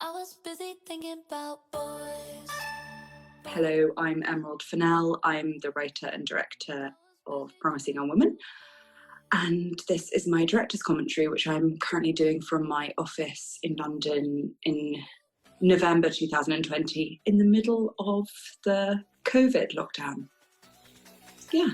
I was busy thinking about boys. Hello, I'm Emerald Fennell. I'm the writer and director of Promising Young Women. And this is my director's commentary, which I'm currently doing from my office in London in November 2020, in the middle of the COVID lockdown. Yeah.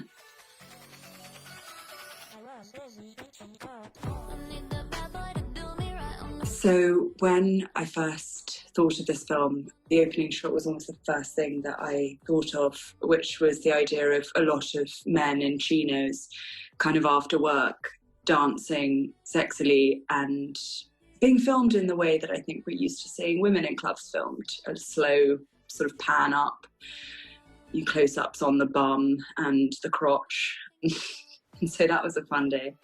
So when I first thought of this film, the opening shot was almost the first thing that I thought of, which was the idea of a lot of men in chinos kind of after work dancing sexily and being filmed in the way that I think we're used to seeing women in clubs filmed, a slow sort of pan up, you close-ups on the bum and the crotch. And so that was a fun day.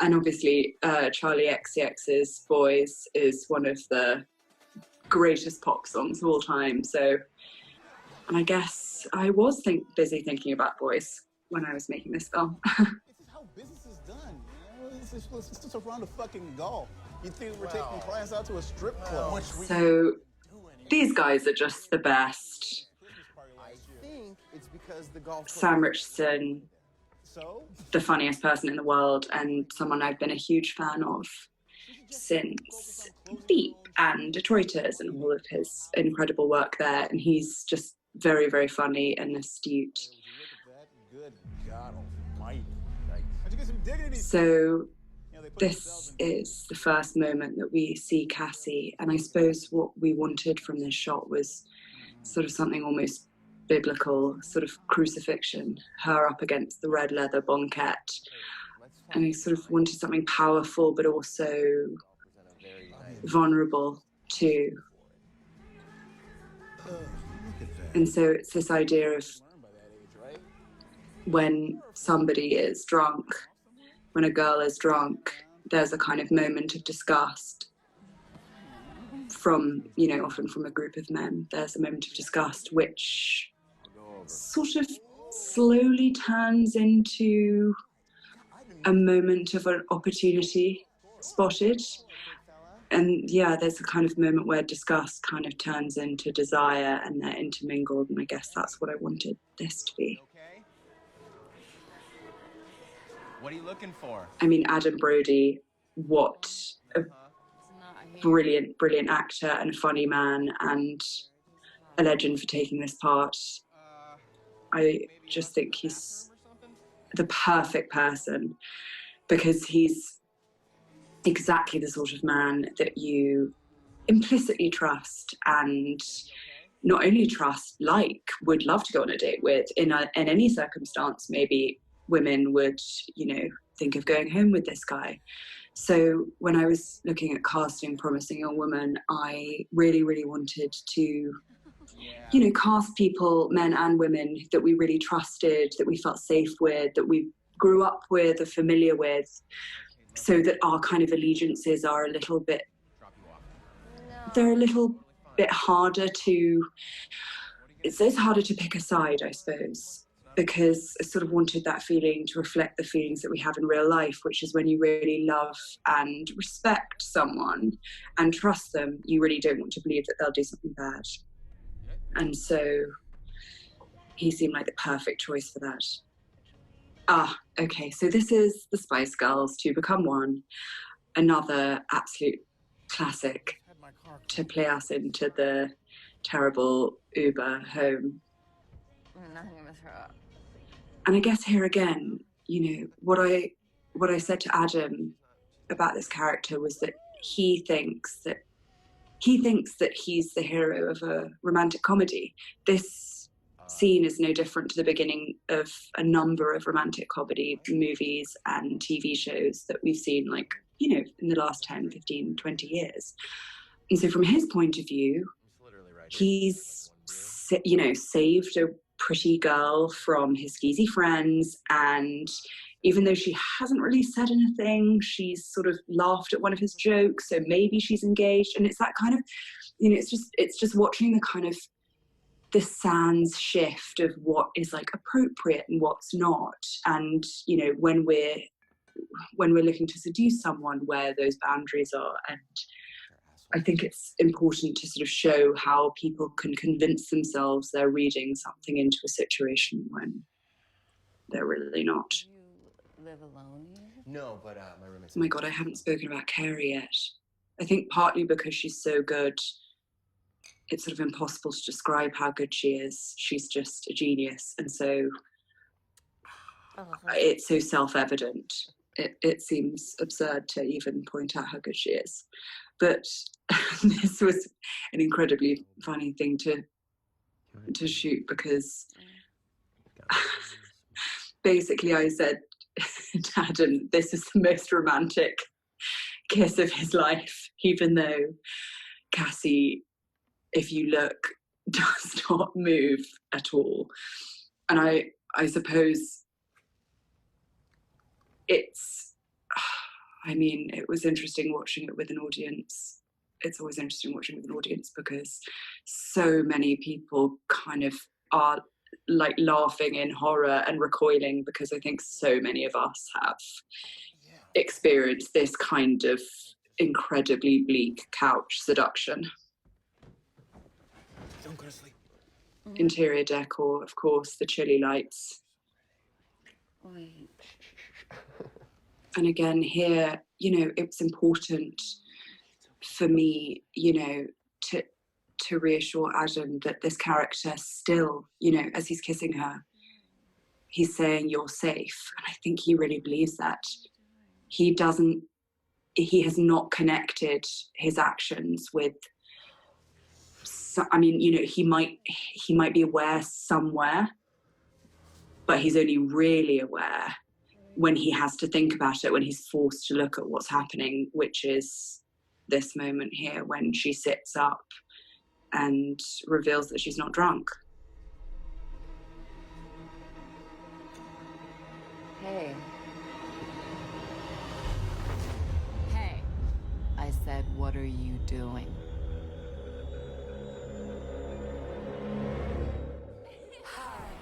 And obviously, Charlie XCX's Boys is one of the greatest pop songs of all time. So, and I guess I was busy thinking about Boys when I was making this film. This is how business is done, you know? It's just around the fucking golf. You think we're taking clients out to a strip club? So these guys are just the best. I think it's because the golf. Sam Richardson, the funniest person in the world, and someone I've been a huge fan of since Beep and Detroiters and all of his incredible work there. And he's just very, very funny and astute. Good God almighty. How'd you get some dignity? So this is the first moment that we see Cassie, and I suppose what we wanted from this shot was sort of something almost biblical, sort of crucifixion, her up against the red leather banquette. And I sort of wanted something powerful but also vulnerable too. And so it's this idea of when somebody is drunk, when a girl is drunk, there's a kind of moment of disgust from, you know, often from a group of men. There's a moment of disgust which sort of slowly turns into a moment of an opportunity spotted. And yeah, there's a kind of moment where disgust kind of turns into desire and they're intermingled, and I guess that's what I wanted this to be. What are you looking for? I mean, Adam Brody, what a brilliant, brilliant actor and a funny man and a legend for taking this part. I just think he's the perfect person because he's exactly the sort of man that you implicitly trust, and not only trust, would love to go on a date with in any circumstance. Maybe women would, you know, think of going home with this guy. So when I was looking at casting Promising Young Woman, I really, really wanted to, you know, cast people, men and women, that we really trusted, that we felt safe with, that we grew up with, are familiar with, so that our kind of allegiances are a little bit, they're a little bit harder to, it's harder to pick a side, I suppose, because I sort of wanted that feeling to reflect the feelings that we have in real life, which is when you really love and respect someone and trust them, you really don't want to believe that they'll do something bad. And so he seemed like the perfect choice for that. Okay, so this is the Spice Girls, Two Become One, another absolute classic to play us into the terrible Uber home. I'm not gonna throw up. And I guess here again, you know, what I said to Adam about this character was that he thinks that he's the hero of a romantic comedy. This scene is no different to the beginning of a number of romantic comedy movies and TV shows that we've seen, like, you know, in the last 10, 15, 20 years. And so from his point of view, he's, you know, saved a pretty girl from his skeezy friends, and even though she hasn't really said anything, she's sort of laughed at one of his jokes, so maybe she's engaged. And it's that kind of, you know, it's just watching the kind of the sands shift of what is like appropriate and what's not. And, you know, when we're looking to seduce someone, where those boundaries are. And I think it's important to sort of show how people can convince themselves they're reading something into a situation when they're really not. Do you live alone? No, but my roommate's. Oh my God, I haven't spoken about Carrie yet. I think partly because she's so good, it's sort of impossible to describe how good she is. She's just a genius. And so it's so self-evident. It seems absurd to even point out how good she is. But this was an incredibly funny thing to shoot, because basically I said to Adam, this is the most romantic kiss of his life, even though Cassie, if you look, does not move at all. And I suppose it was interesting watching it with an audience. It's always interesting watching with an audience because so many people kind of are like laughing in horror and recoiling, because I think so many of us have experienced this kind of incredibly bleak couch seduction. Don't go to sleep. Interior decor, of course, the chilly lights. Wait. And again, here, it's important for me, to reassure Adam that this character still, as he's kissing her, he's saying you're safe. And I think he really believes that. He has not connected his actions with, he might be aware somewhere, but he's only really aware when he has to think about it, when he's forced to look at what's happening, which is this moment here when she sits up and reveals that she's not drunk. Hey. Hey. I said, what are you doing?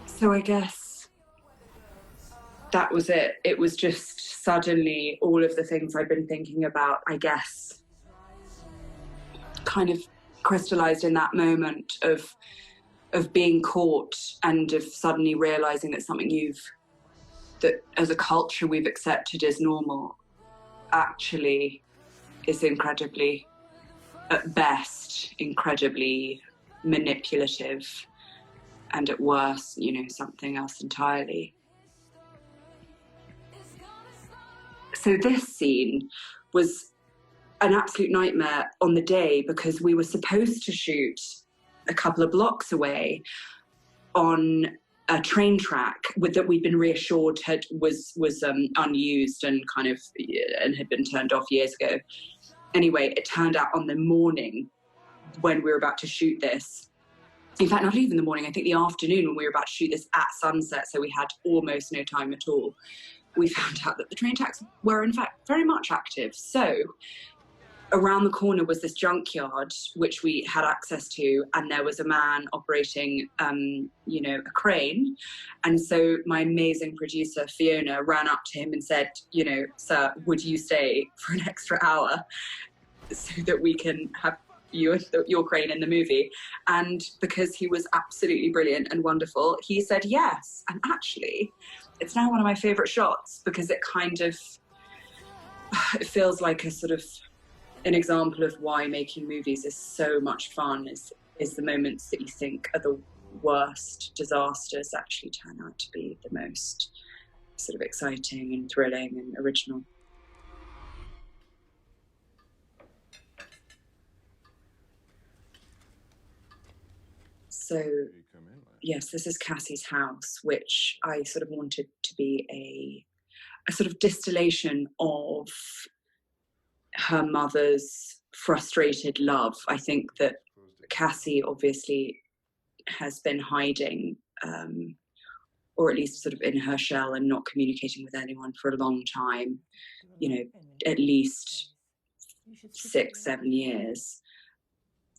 So I guess that was it. It was just suddenly all of the things I've been thinking about, I guess, kind of crystallized in that moment of being caught and of suddenly realizing that something that as a culture we've accepted as normal actually is incredibly, at best, incredibly manipulative, and at worst, something else entirely. So this scene was an absolute nightmare on the day, because we were supposed to shoot a couple of blocks away on a train track that we'd been reassured was unused and and had been turned off years ago. Anyway, it turned out on the morning when we were about to shoot this, in fact, not even the morning, I think the afternoon, when we were about to shoot this at sunset, so we had almost no time at all, we found out that the train tracks were in fact very much active. So around the corner was this junkyard, which we had access to, and there was a man operating, a crane. And so my amazing producer, Fiona, ran up to him and said, sir, would you stay for an extra hour so that we can have your crane in the movie? And because he was absolutely brilliant and wonderful, he said yes. And actually, it's now one of my favorite shots, because it it feels like a sort of an example of why making movies is so much fun, is the moments that you think are the worst disasters actually turn out to be the most sort of exciting and thrilling and original. So, yes, this is Cassie's house, which I sort of wanted to be a sort of distillation of her mother's frustrated love. I think that Cassie obviously has been hiding, or at least sort of in her shell and not communicating with anyone for a long time, at least 6-7 years.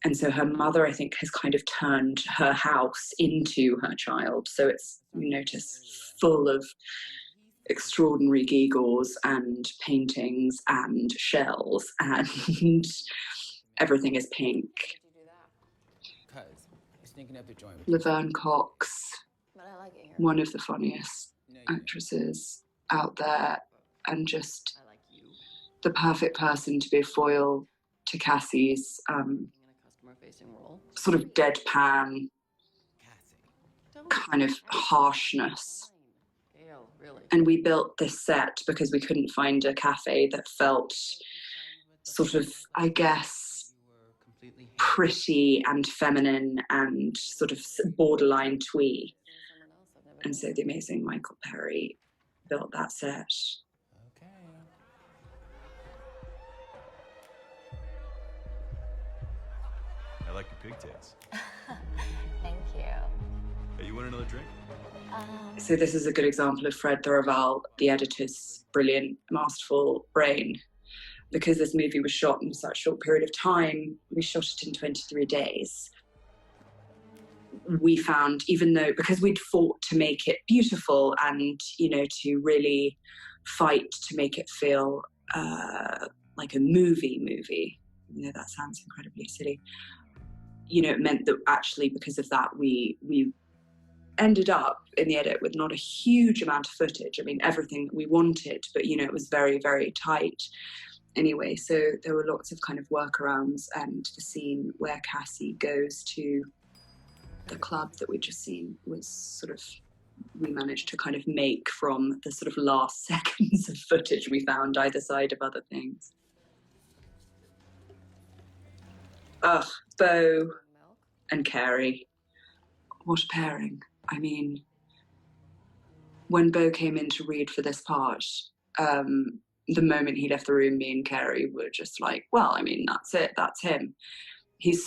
And so her mother, I think, has kind of turned her house into her child. So it's, you notice, full of extraordinary gewgaws and paintings and shells and everything is pink. Laverne Cox, one of the funniest actresses out there, and just the perfect person to be a foil to Cassie's sort of deadpan kind of harshness. And we built this set because we couldn't find a cafe that felt sort of, I guess, pretty and feminine and sort of borderline twee. And so the amazing Michael Perry built that set. Okay. I like your pigtails. Thank you. Hey, you want another drink? So this is a good example of Fred Thoroval, the editor's brilliant, masterful brain. Because this movie was shot in such a short period of time, we shot it in 23 days. We found, even though, because we'd fought to make it beautiful and, you know, to really fight to make it feel like a movie, you know, that sounds incredibly silly. You know, it meant that actually because of that, we ended up in the edit with not a huge amount of footage. I mean, everything that we wanted, but, you know, it was very, very tight. Anyway, so there were lots of kind of workarounds, and the scene where Cassie goes to the club that we'd just seen was sort of, we managed to kind of make from the sort of last seconds of footage we found either side of other things. Ugh, Beau and Carey. What a pairing. I mean, when Beau came in to read for this part, the moment he left the room, me and Carey were just like, well, I mean, that's it, that's him. He's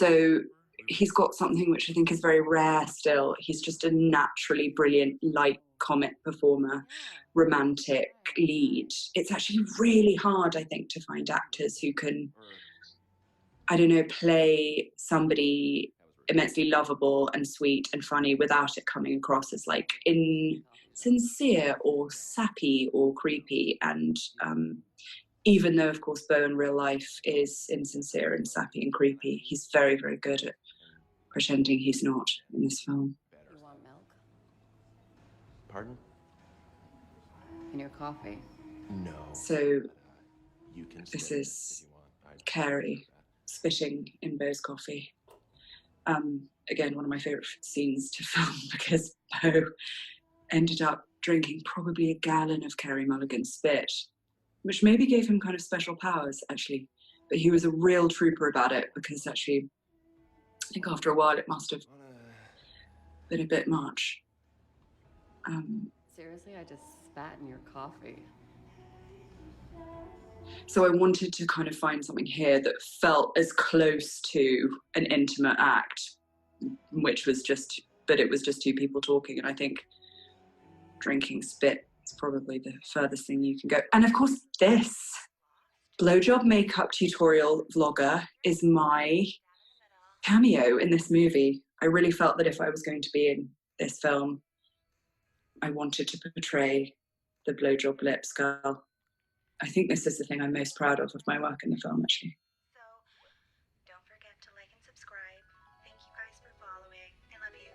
got something which I think is very rare still. He's just a naturally brilliant light comic performer, romantic lead. It's actually really hard, I think, to find actors who can, I don't know, play somebody immensely lovable and sweet and funny without it coming across as like insincere or sappy or creepy. And even though, of course, Beau in real life is insincere and sappy and creepy, he's very, very good at pretending he's not in this film. You want milk? Pardon? In your coffee? No. So You can this stay is if you want. Carey spitting in Beau's coffee. Again, one of my favourite scenes to film because Beau ended up drinking probably a gallon of Carey Mulligan's spit, which maybe gave him kind of special powers, actually. But he was a real trooper about it because actually, I think after a while it must have been a bit much. Seriously, I just spat in your coffee. So I wanted to kind of find something here that felt as close to an intimate act, which was just, but it was just two people talking. And I think drinking spit is probably the furthest thing you can go. And of course, this blowjob makeup tutorial vlogger is my cameo in this movie. I really felt that if I was going to be in this film, I wanted to portray the blowjob lips girl. I think this is the thing I'm most proud of my work in the film, actually. So, don't forget to like and subscribe. Thank you guys for following. I love you.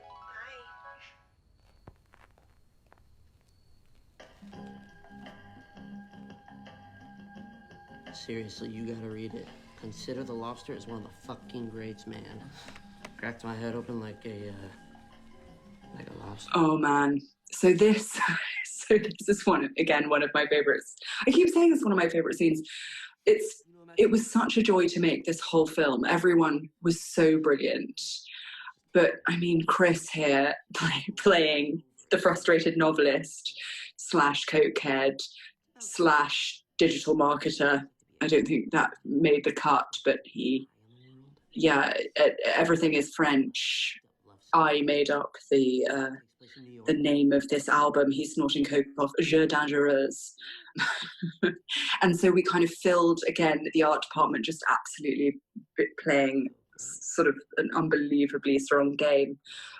Bye. Seriously, you gotta read it. Consider the Lobster as one of the fucking greats, man. Cracked my head open like a lobster. Oh man. So this is one of my favorites. I keep saying it's one of my favorite scenes. It was such a joy to make this whole film. Everyone was so brilliant. But I mean, Chris here playing the frustrated novelist / cokehead / digital marketer. I don't think that made the cut, but everything is French. I made up the name of this album he's snorting coke off, Jeux Dangereux. And so we kind of filled, again, the art department just absolutely playing sort of an unbelievably strong game.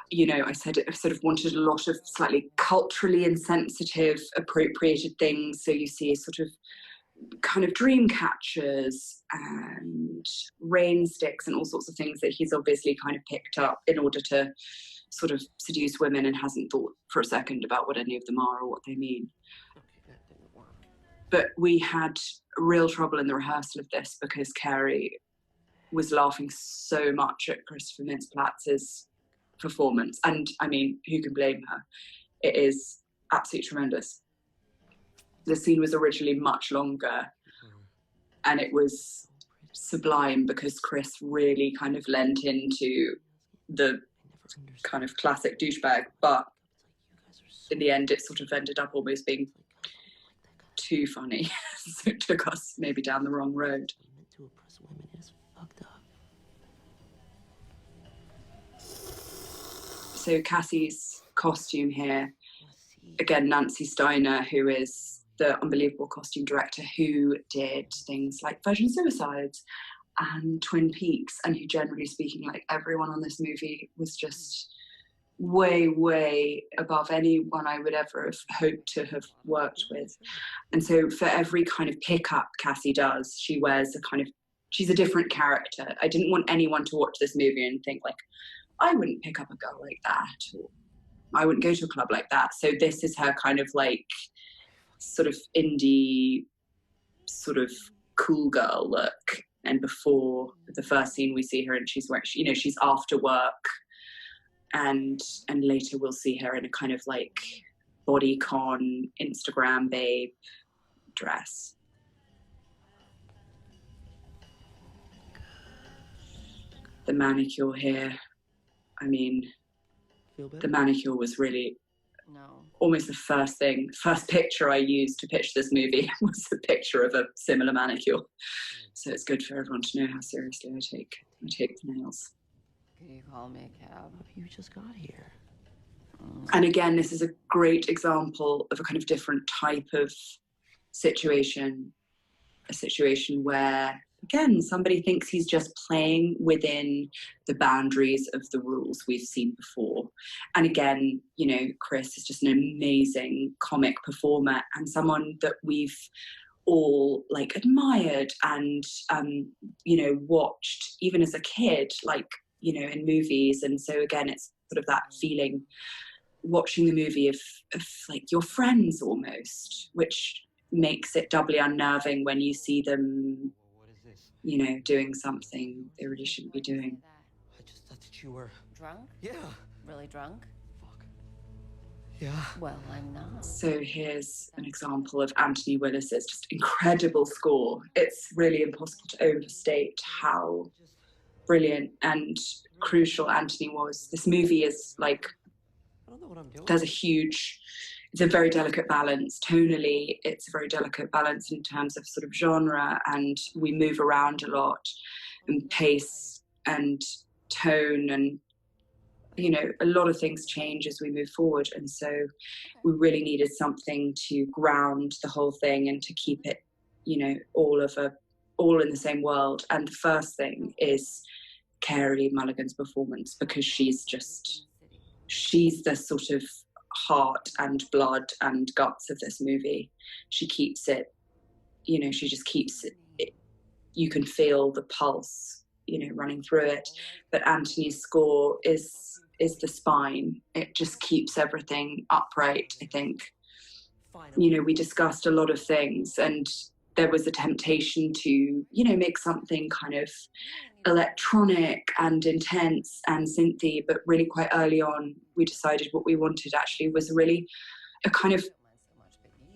You know, I sort of wanted a lot of slightly culturally insensitive, appropriated things. So you see sort of kind of dream catchers and rain sticks and all sorts of things that he's obviously kind of picked up in order to sort of seduce women, and hasn't thought for a second about what any of them are or what they mean. But we had real trouble in the rehearsal of this because Carrie was laughing so much at Christopher Mintz-Platz's performance. And I mean, who can blame her? It is absolutely tremendous. The scene was originally much longer, and it was sublime because Chris really kind of lent into the kind of classic douchebag, but in the end it sort of ended up almost being too funny. So it took us maybe down the wrong road. So Cassie's costume here, again, Nancy Steiner, who is the unbelievable costume director who did things like Virgin Suicides and Twin Peaks, and who, generally speaking, like everyone on this movie, was just way, way above anyone I would ever have hoped to have worked with. And so for every kind of pickup Cassie does, she wears a kind of, she's a different character. I didn't want anyone to watch this movie and think like, I wouldn't pick up a girl like that, or I wouldn't go to a club like that. So this is her kind of like sort of indie, sort of cool girl look. And before the first scene, we see her and she's wearing, you know, she's after work, and later we'll see her in a kind of like bodycon Instagram babe dress. The manicure here, I mean, the manicure was really almost the first picture I used to pitch this movie was a picture of a similar manicure. So it's good for everyone to know how seriously I take the nails. Can you call me a cab? You just got here. And again, this is a great example of a kind of different type of situation, a situation where, again, somebody thinks he's just playing within the boundaries of the rules we've seen before. And again, you know, Chris is just an amazing comic performer and someone that we've all like admired and, you know, watched even as a kid, like, you know, in movies. And so again, it's sort of that feeling, watching the movie of like your friends almost, which makes it doubly unnerving when you see them, you know, doing something they really shouldn't be doing. I just thought that you were... Drunk? Yeah. Really drunk? Fuck. Yeah. Well, I'm not. So here's an example of Anthony Willis's just incredible score. It's really impossible to overstate how brilliant and crucial Anthony was. This movie is like, I don't know what I'm doing. it's a very delicate balance. Tonally, it's a very delicate balance in terms of sort of genre, and we move around a lot, and pace and tone, and, you know, a lot of things change as we move forward. And so we really needed something to ground the whole thing and to keep it, you know, all in the same world. And the first thing is Carey Mulligan's performance, because she's the sort of heart and blood and guts of this movie. She keeps it, you know, she just keeps it, you can feel the pulse, you know, running through it. But Anthony's score is the spine. It just keeps everything upright, I think. You know, we discussed a lot of things, and there was a temptation to, you know, make something kind of electronic and intense and synthy, but really quite early on we decided what we wanted actually was really a kind of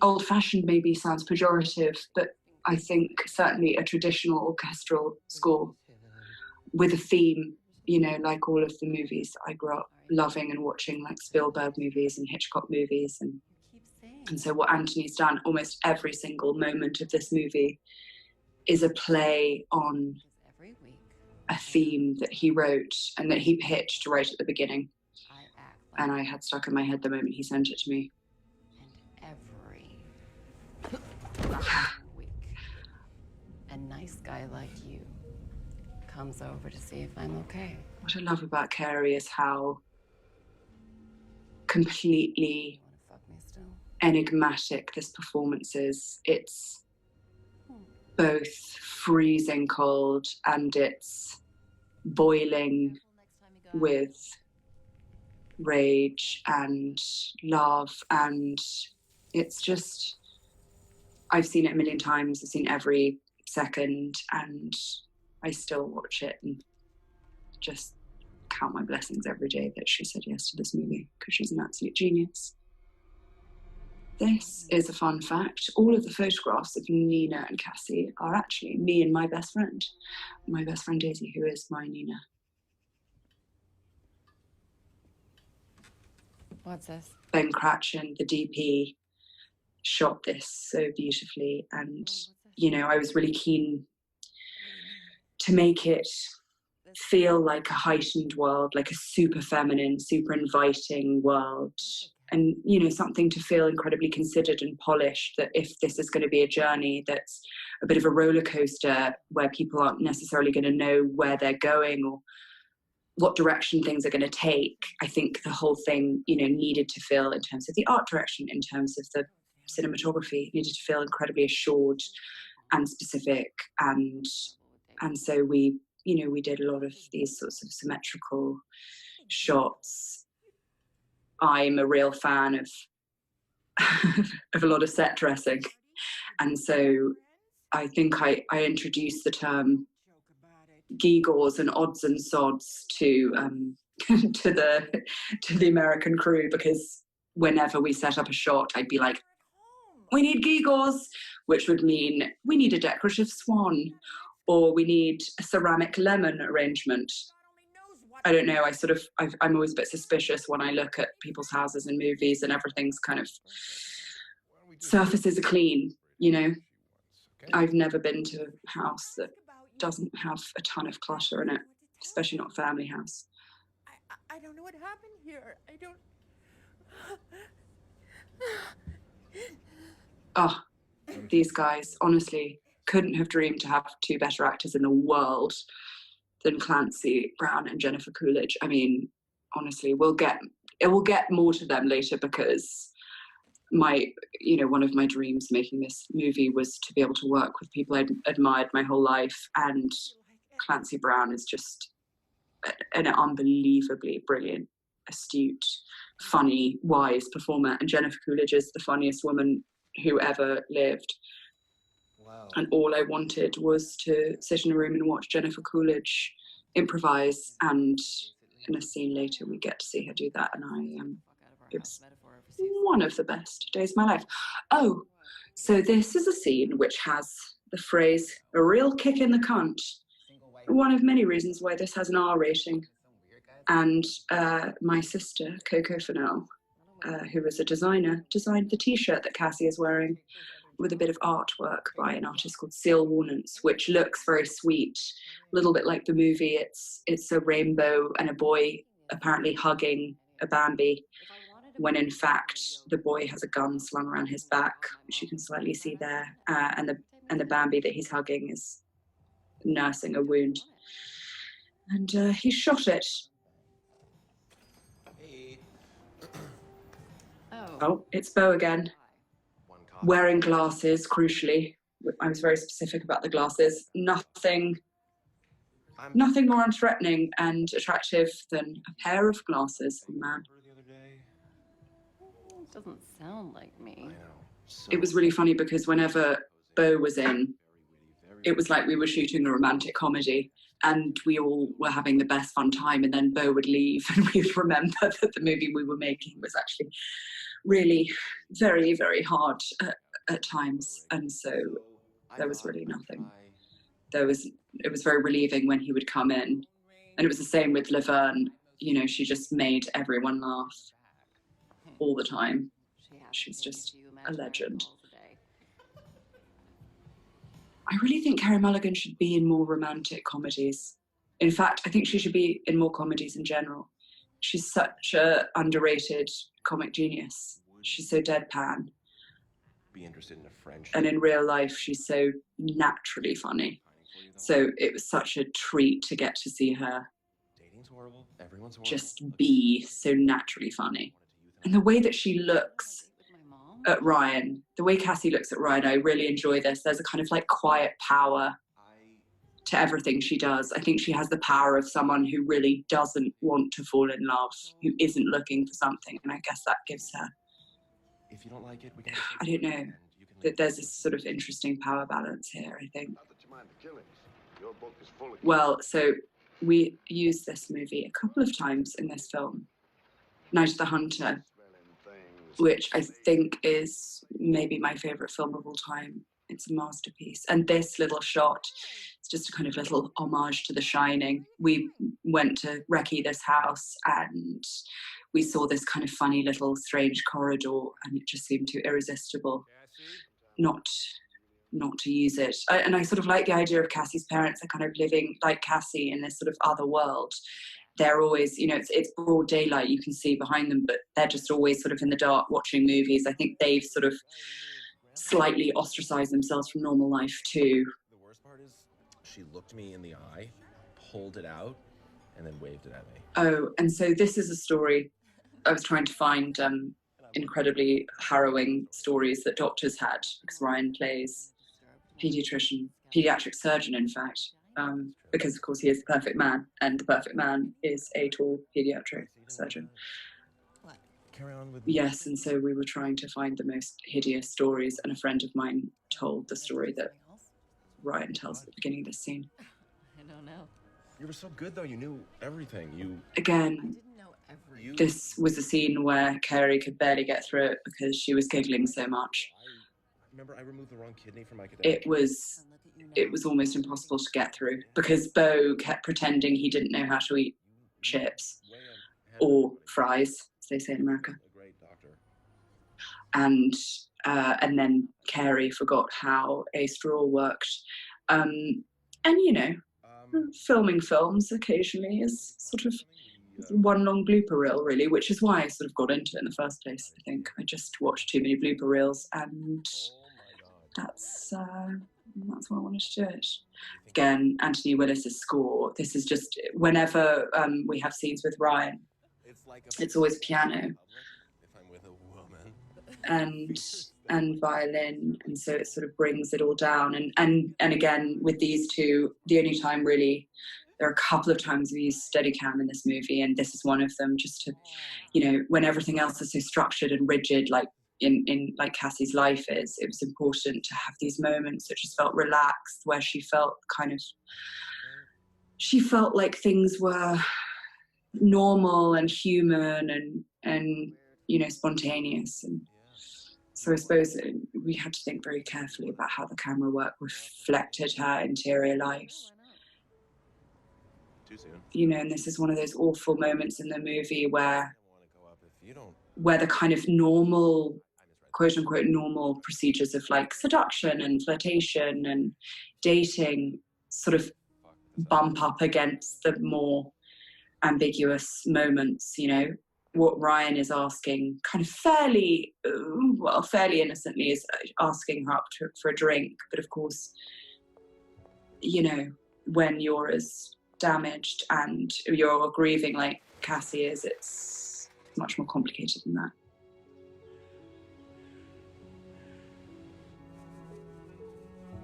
old-fashioned, maybe sounds pejorative, but I think certainly a traditional orchestral score with a theme, you know, like all of the movies I grew up loving and watching, like Spielberg movies and Hitchcock movies. And so what Anthony's done, almost every single moment of this movie is a play on a theme that he wrote and that he pitched right at the beginning. And I had stuck in my head the moment he sent it to me. And every week, a nice guy like you comes over to see if I'm okay. What I love about Carey is how completely enigmatic this performance is. It's both freezing cold and it's boiling with rage and love, and it's just, I've seen it a million times. I've seen every second, and I still watch it and just count my blessings every day that she said yes to this movie, because she's an absolute genius. This is a fun fact. All of the photographs of Nina and Cassie are actually me and my best friend Daisy, who is my Nina. What's this? Ben Cratchit, the DP, shot this so beautifully, and you know, I was really keen to make it feel like a heightened world, like a super feminine, super inviting world, and you know, something to feel incredibly considered and polished, that if this is going to be a journey that's a bit of a roller coaster where people aren't necessarily going to know where they're going or what direction things are going to take, I think the whole thing, you know, needed to feel, in terms of the art direction, in terms of the cinematography, needed to feel incredibly assured and specific, and so we, you know, we did a lot of these sorts of symmetrical shots. I'm a real fan of of a lot of set dressing, and so I think I introduced the term gewgaws and odds and sods to to the American crew, because whenever we set up a shot, I'd be like, we need gewgaws, which would mean we need a decorative swan, or we need a ceramic lemon arrangement. I don't know, I'm always a bit suspicious when I look at people's houses in movies and everything's kind of, surfaces are clean, you know. I've never been to a house that doesn't have a ton of clutter in it, especially not a family house. I don't know what happened here. I don't... Oh, these guys, honestly, couldn't have dreamed to have two better actors in the world than Clancy Brown and Jennifer Coolidge. I mean, honestly, we'll get more to them later, because one of my dreams making this movie was to be able to work with people I'd admired my whole life, and Clancy Brown is just an unbelievably brilliant, astute, funny, wise performer, and Jennifer Coolidge is the funniest woman who ever lived. Wow. And all I wanted was to sit in a room and watch Jennifer Coolidge improvise, and in a scene later we get to see her do that, and it was one of the best days of my life. Oh, so this is a scene which has the phrase, a real kick in the cunt. One of many reasons why this has an R rating. And my sister, Coco Fennell, who was a designer, designed the t-shirt that Cassie is wearing, with a bit of artwork by an artist called Seal Warnants, which looks very sweet, a little bit like the movie. It's a rainbow and a boy apparently hugging a Bambi, when in fact the boy has a gun slung around his back, which you can slightly see there, and the Bambi that he's hugging is nursing a wound, and he shot it. Oh, it's Beau again, wearing glasses, crucially. I was very specific about the glasses. Nothing more unthreatening and attractive than a pair of glasses, man. It doesn't sound like me. It was really funny because whenever Beau was in, it was like we were shooting a romantic comedy and we all were having the best fun time, and then Beau would leave and we'd remember that the movie we were making was actually really very, very hard at times, and so there was really nothing. It was very relieving when he would come in, and it was the same with Laverne. You know, she just made everyone laugh all the time. She's just a legend. I really think Carey Mulligan should be in more romantic comedies. In fact, I think she should be in more comedies in general. She's such an underrated comic genius. She's so deadpan. Be interested in a friendship. And in real life, she's so naturally funny. So it was such a treat to get to see her just be so naturally funny. And the way that she looks at Ryan, the way Cassie looks at Ryan, I really enjoy this. There's a kind of like quiet power to everything she does. I think she has the power of someone who really doesn't want to fall in love, who isn't looking for something, and I guess that gives her, If you don't like it, we can I don't know, that there's this sort of interesting power balance here, I think. Well, so we used this movie a couple of times in this film, Night of the Hunter, which I think is maybe my favourite film of all time. It's a masterpiece. And this little shot, it's just a kind of little homage to The Shining. We went to recce this house and we saw this kind of funny little strange corridor, and it just seemed too irresistible not to use it. And I sort of like the idea of Cassie's parents are kind of living like Cassie in this sort of other world. They're always, you know, it's broad daylight, you can see behind them, but they're just always sort of in the dark watching movies. I think they've sort of slightly ostracized themselves from normal life too. The worst part is she looked me in the eye, pulled it out, and then waved it at me. Oh, and so this is a story. I was trying to find incredibly harrowing stories that doctors had, because Ryan plays pediatric surgeon, in fact, because of course he is the perfect man, and the perfect man is a tall pediatric surgeon. Yes, and so we were trying to find the most hideous stories, and a friend of mine told the story that Ryan tells at the beginning of this scene. I don't know. You were so good, though. You knew everything. Again, this was a scene where Carrie could barely get through it because she was giggling so much. Remember, I removed the wrong kidney from my It was almost impossible to get through because Bo kept pretending he didn't know how to eat chips or fries, as they say in America. And then Carrie forgot how a straw worked. And you know, filming films occasionally is sort of one long blooper reel, really, which is why I sort of got into it in the first place. I think I just watched too many blooper reels, and that's why I wanted to do it. Again, Anthony Willis's score. This is just whenever we have scenes with Ryan, it's always piano and violin, and so it sort of brings it all down. And again, with these two, the only time really, there are a couple of times we use Steadicam in this movie, and this is one of them, just to, you know, when everything else is so structured and rigid, like in like Cassie's life is, it was important to have these moments that just felt relaxed, where she felt like things were normal and human and you know, spontaneous. And so I suppose we had to think very carefully about how the camera work reflected her interior life. Too soon. You know, and this is one of those awful moments in the movie where the kind of normal, quote unquote, normal procedures of like seduction and flirtation and dating sort of bump up against the more ambiguous moments, you know. What Ryan is asking, kind of fairly innocently, is asking her up for a drink. But of course, you know, when you're as damaged and you're grieving like Cassie is, it's much more complicated than that.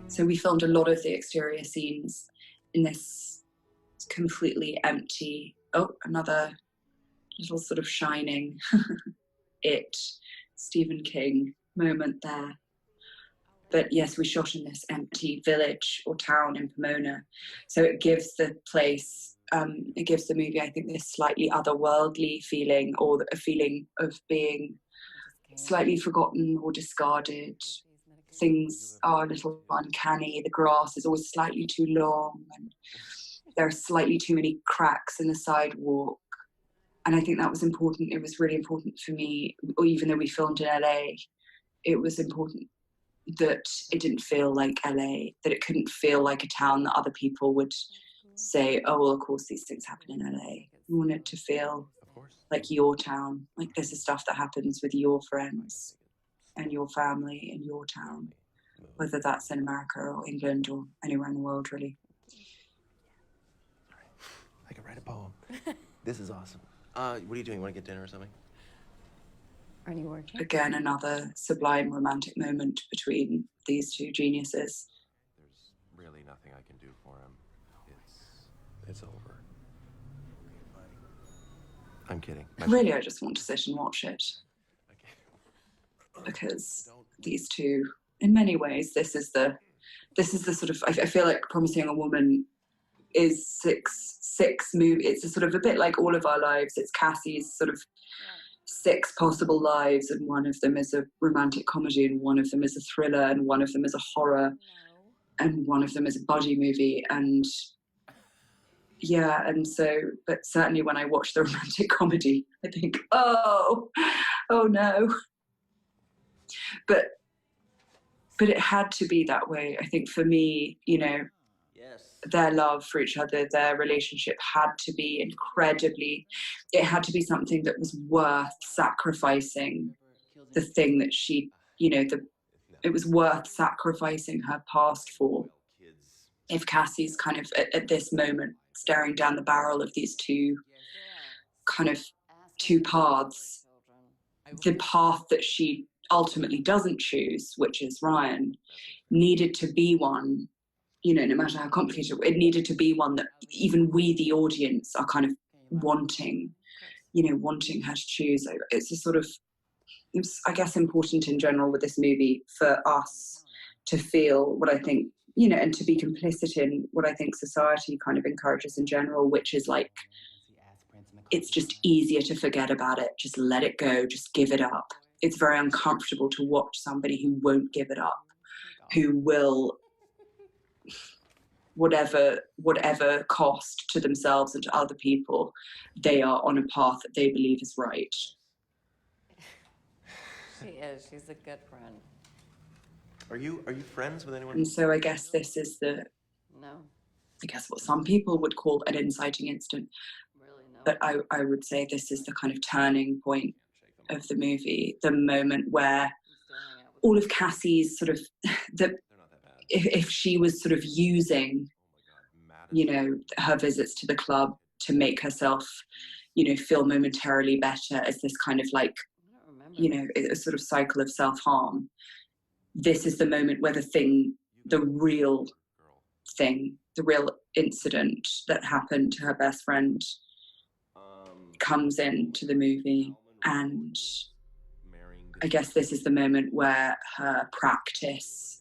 So we filmed a lot of the exterior scenes in this completely empty, another little sort of Shining Stephen King moment there. But yes, we shot in this empty village or town in Pomona. So it gives the place, it gives the movie, I think, this slightly otherworldly feeling, or a feeling of being slightly forgotten or discarded. Things are a little uncanny. The grass is always slightly too long, and there are slightly too many cracks in the sidewalk. And I think that was important. It was really important for me, or even though we filmed in LA, it was important that it didn't feel like LA, that it couldn't feel like a town that other people would say, oh, well, of course these things happen in LA. We want it to feel like your town, like this is stuff that happens with your friends and your family in your town, whether that's in America or England or anywhere in the world, really. I could write a poem. This is awesome. What are you doing? Want to get dinner or something? Are you working? Again, another sublime romantic moment between these two geniuses. There's really nothing I can do for him. It's over. I'm kidding. Really, I just want to sit and watch it. Because these two, in many ways, this is the sort of, I feel like Promising Young Woman is six movie. It's a sort of a bit like All of Our Lives. It's Cassie's sort of 6 possible lives, and one of them is a romantic comedy, and one of them is a thriller, and one of them is a horror, and one of them is a buddy movie. And yeah, and so, but certainly when I watch the romantic comedy, I think, oh no. But it had to be that way. I think for me, you know, their love for each other, their relationship had to be incredibly, it had to be something that was worth sacrificing the thing that she, you know, it was worth sacrificing her past for. If Cassie's kind of at this moment staring down the barrel of these two paths, the path that she ultimately doesn't choose, which is Ryan, needed to be one, you know, no matter how complicated, it needed to be one that even we, the audience, are kind of wanting her to choose. It's a sort of, it's, I guess, important in general with this movie for us to feel what I think, you know, and to be complicit in what I think society kind of encourages in general, which is like, it's just easier to forget about it. Just let it go. Just give it up. It's very uncomfortable to watch somebody who won't give it up, who will, whatever cost to themselves and to other people, they are on a path that they believe is right. She is. She's a good friend. Are you friends with anyone? And so I guess this is what some people would call an inciting incident. Really, no. But I would say this is the kind of turning point of the movie, the moment where all of Cassie's sort of, if she was sort of using, you know, her visits to the club to make herself, you know, feel momentarily better as this kind of like, you know, a sort of cycle of self-harm. This is the moment where the real incident that happened to her best friend comes into the movie. And I guess this is the moment where her practice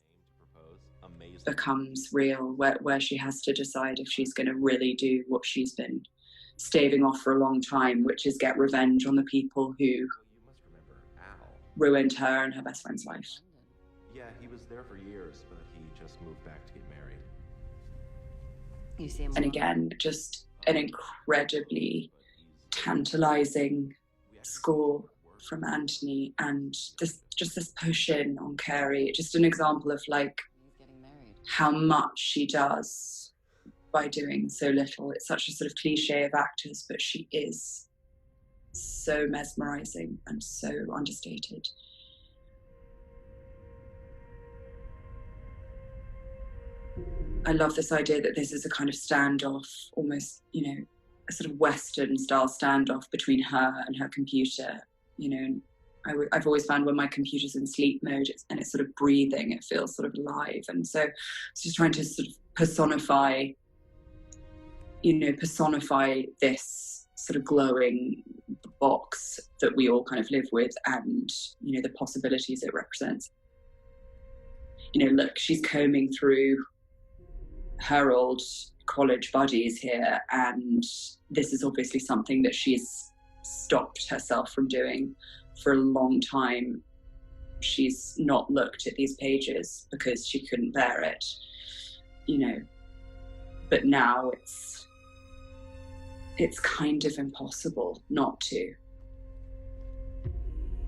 becomes real, where she has to decide if she's going to really do what she's been staving off for a long time, which is get revenge on the people who ruined her and her best friend's life. Yeah, he was there for years, but he just moved back to get married. You see him. And again, just an incredibly tantalizing score from Anthony, and this push in on Carey, just an example of like how much she does by doing so little. It's such a sort of cliche of actors, but she is so mesmerizing and so understated. I love this idea that this is a kind of standoff, almost, you know, a sort of Western style standoff between her and her computer. You know, I've always found when my computer's in sleep mode and it's sort of breathing, it feels sort of alive. And so it's just trying to sort of personify this sort of glowing box that we all kind of live with, and, you know, the possibilities it represents. You know, look, she's combing through her old college buddies here, and this is obviously something that she's stopped herself from doing for a long time. She's not looked at these pages because she couldn't bear it, you know, but now it's kind of impossible not to.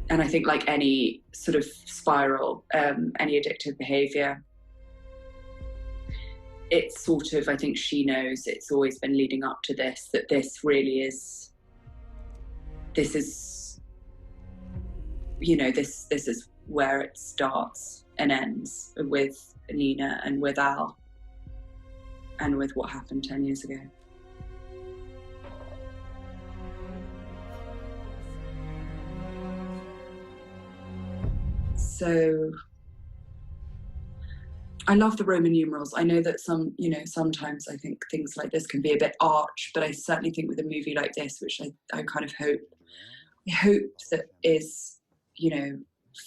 And I think, like any sort of spiral, any addictive behavior, it's sort of, I think she knows it's always been leading up to this, that this really is, you know, this is where it starts and ends, with Nina and with Al and with what happened 10 years ago. So I love the Roman numerals. I know that sometimes I think things like this can be a bit arch, but I certainly think with a movie like this, which I kind of hope that is,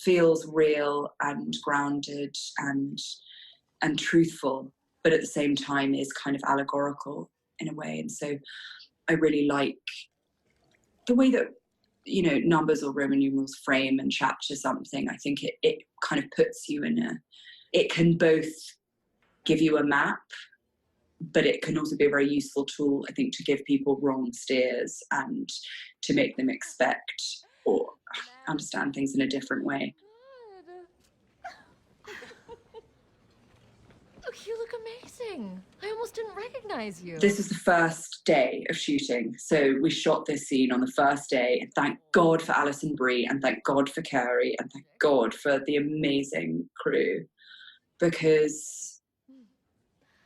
feels real and grounded and truthful, but at the same time is kind of allegorical in a way. And so I really like the way that, numbers or Roman numerals frame and chapter something. I think it kind of puts you it can both give you a map, but it can also be a very useful tool, I think, to give people wrong steers and to make them expect or understand things in a different way. Oh, you look amazing. I almost didn't recognize you. This is the first day of shooting. So we shot this scene on the first day. And thank God for Alison Brie, and thank God for Carey, and thank God for the amazing crew, because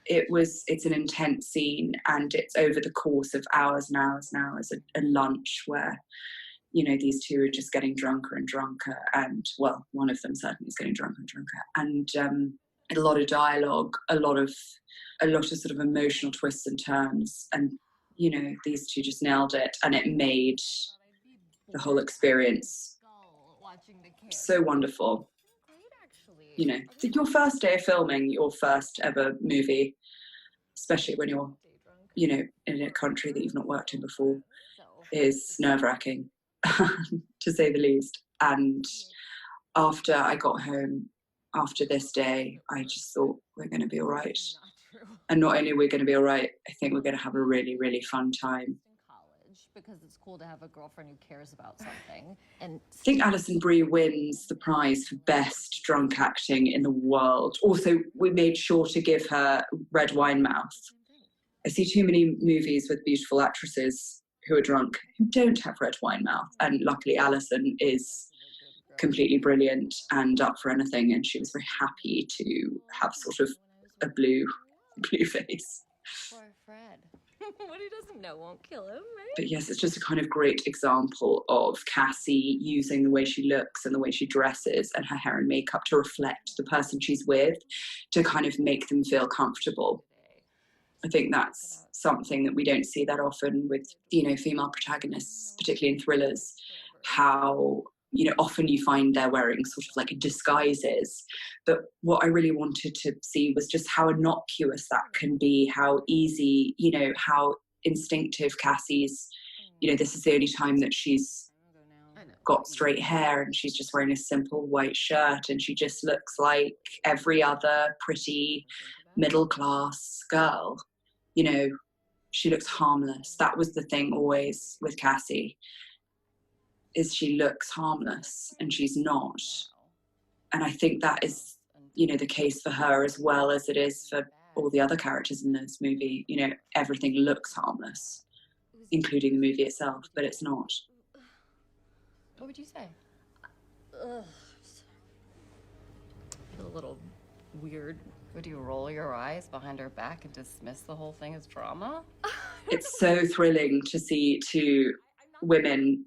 it's an intense scene, and it's over the course of hours and hours and hours, a lunch where, these two are just getting drunker and drunker, and, well, one of them certainly is getting drunker and drunker, and a lot of dialogue, a lot of sort of emotional twists and turns, and, these two just nailed it, and it made the whole experience so wonderful. Your first day of filming your first ever movie, especially when you're, in a country that you've not worked in before, is nerve-wracking, to say the least. And after I got home, after this day, I just thought, we're going to be all right. And not only are we going to be all right, I think we're going to have a really, really fun time. Because it's cool to have a girlfriend who cares about something. And I think Alison Brie wins the prize for best drunk acting in the world. Also, we made sure to give her red wine mouth. I see too many movies with beautiful actresses who are drunk who don't have red wine mouth. And luckily Alison is completely brilliant and up for anything. And she was very happy to have sort of a blue face. poor Fred. What he doesn't know won't kill him, right? But yes, it's just a kind of great example of Cassie using the way she looks and the way she dresses and her hair and makeup to reflect the person she's with, to kind of make them feel comfortable. I think that's something that we don't see that often with, female protagonists, particularly in thrillers, how, often you find they're wearing sort of like disguises. But what I really wanted to see was just how innocuous that can be, how easy, how instinctive Cassie's, this is the only time that she's got straight hair, and she's just wearing a simple white shirt, and she just looks like every other pretty middle-class girl. She looks harmless. That was the thing always with Cassie, is she looks harmless, and she's not. And I think that is, the case for her as well as it is for all the other characters in this movie. Everything looks harmless, including the movie itself, but it's not. What would you say? Ugh. Feel a little weird. Would you roll your eyes behind her back and dismiss the whole thing as drama? It's so thrilling to see two women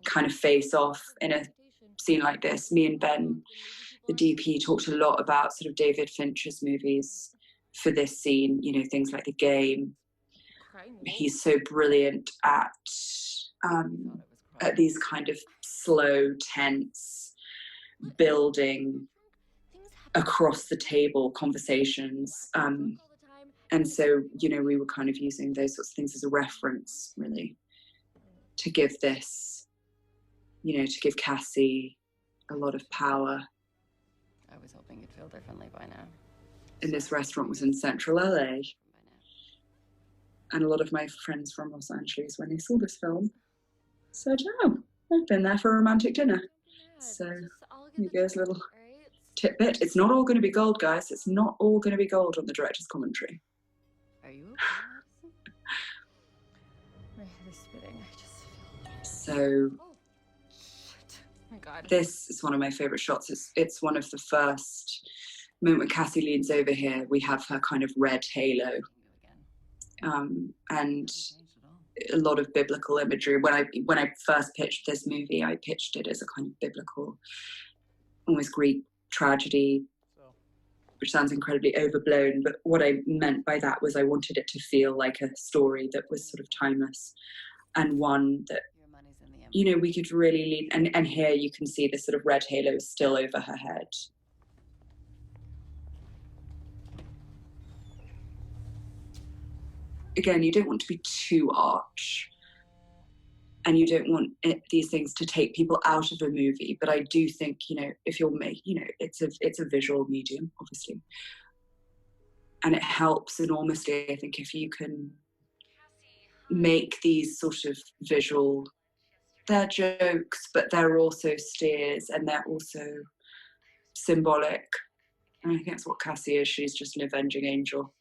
kind of face off in a scene like this. Me and Ben, the DP, talked a lot about sort of David Fincher's movies for this scene, things like The Game. He's so brilliant at these kind of slow, tense, building across the table conversations. And so, we were kind of using those sorts of things as a reference, really, to give this, to give Cassie a lot of power. I was hoping you'd feel differently by now. And this restaurant was in central LA. And a lot of my friends from Los Angeles, when they saw this film, said, oh, I've been there for a romantic dinner. So here goes a little tidbit. It's not all going to be gold, guys. It's not all going to be gold on the director's commentary. Are you okay, Madison? My head is spinning. I just So Oh, shit. My God. this is one of my favorite shots. It's one of the first moment when Cassie leans over here. We have her kind of red halo, and a lot of biblical imagery. When I first pitched this movie, I pitched it as a kind of biblical, almost Greek tragedy, which sounds incredibly overblown, but what I meant by that was I wanted it to feel like a story that was sort of timeless, and one that, you know, we could really lean, and here you can see this sort of red halo still over her head. Again, you don't want to be too arch, and you don't want these things to take people out of a movie. But I do think, you know, if you're making, you know, it's a visual medium, obviously, and it helps enormously, I think, if you can make these sort of visual, they're jokes, but they're also steers, and they're also symbolic. And I think that's what Cassie is. She's just an avenging angel.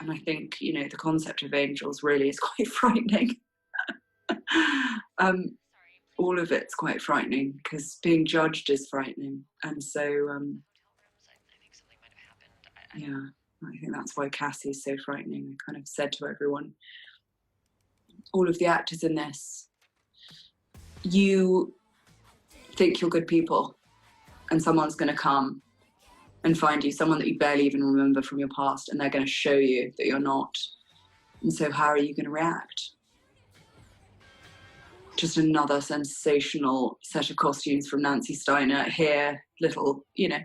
And I think, you know, the concept of angels really is quite frightening. All of it's quite frightening, because being judged is frightening. And so, yeah, I think that's why Cassie's so frightening. I kind of said to everyone, all of the actors in this, you think you're good people, and someone's going to come and find you, someone that you barely even remember from your past, and they're going to show you that you're not. And so how are you going to react? Just another sensational set of costumes from Nancy Steiner here, little, you know,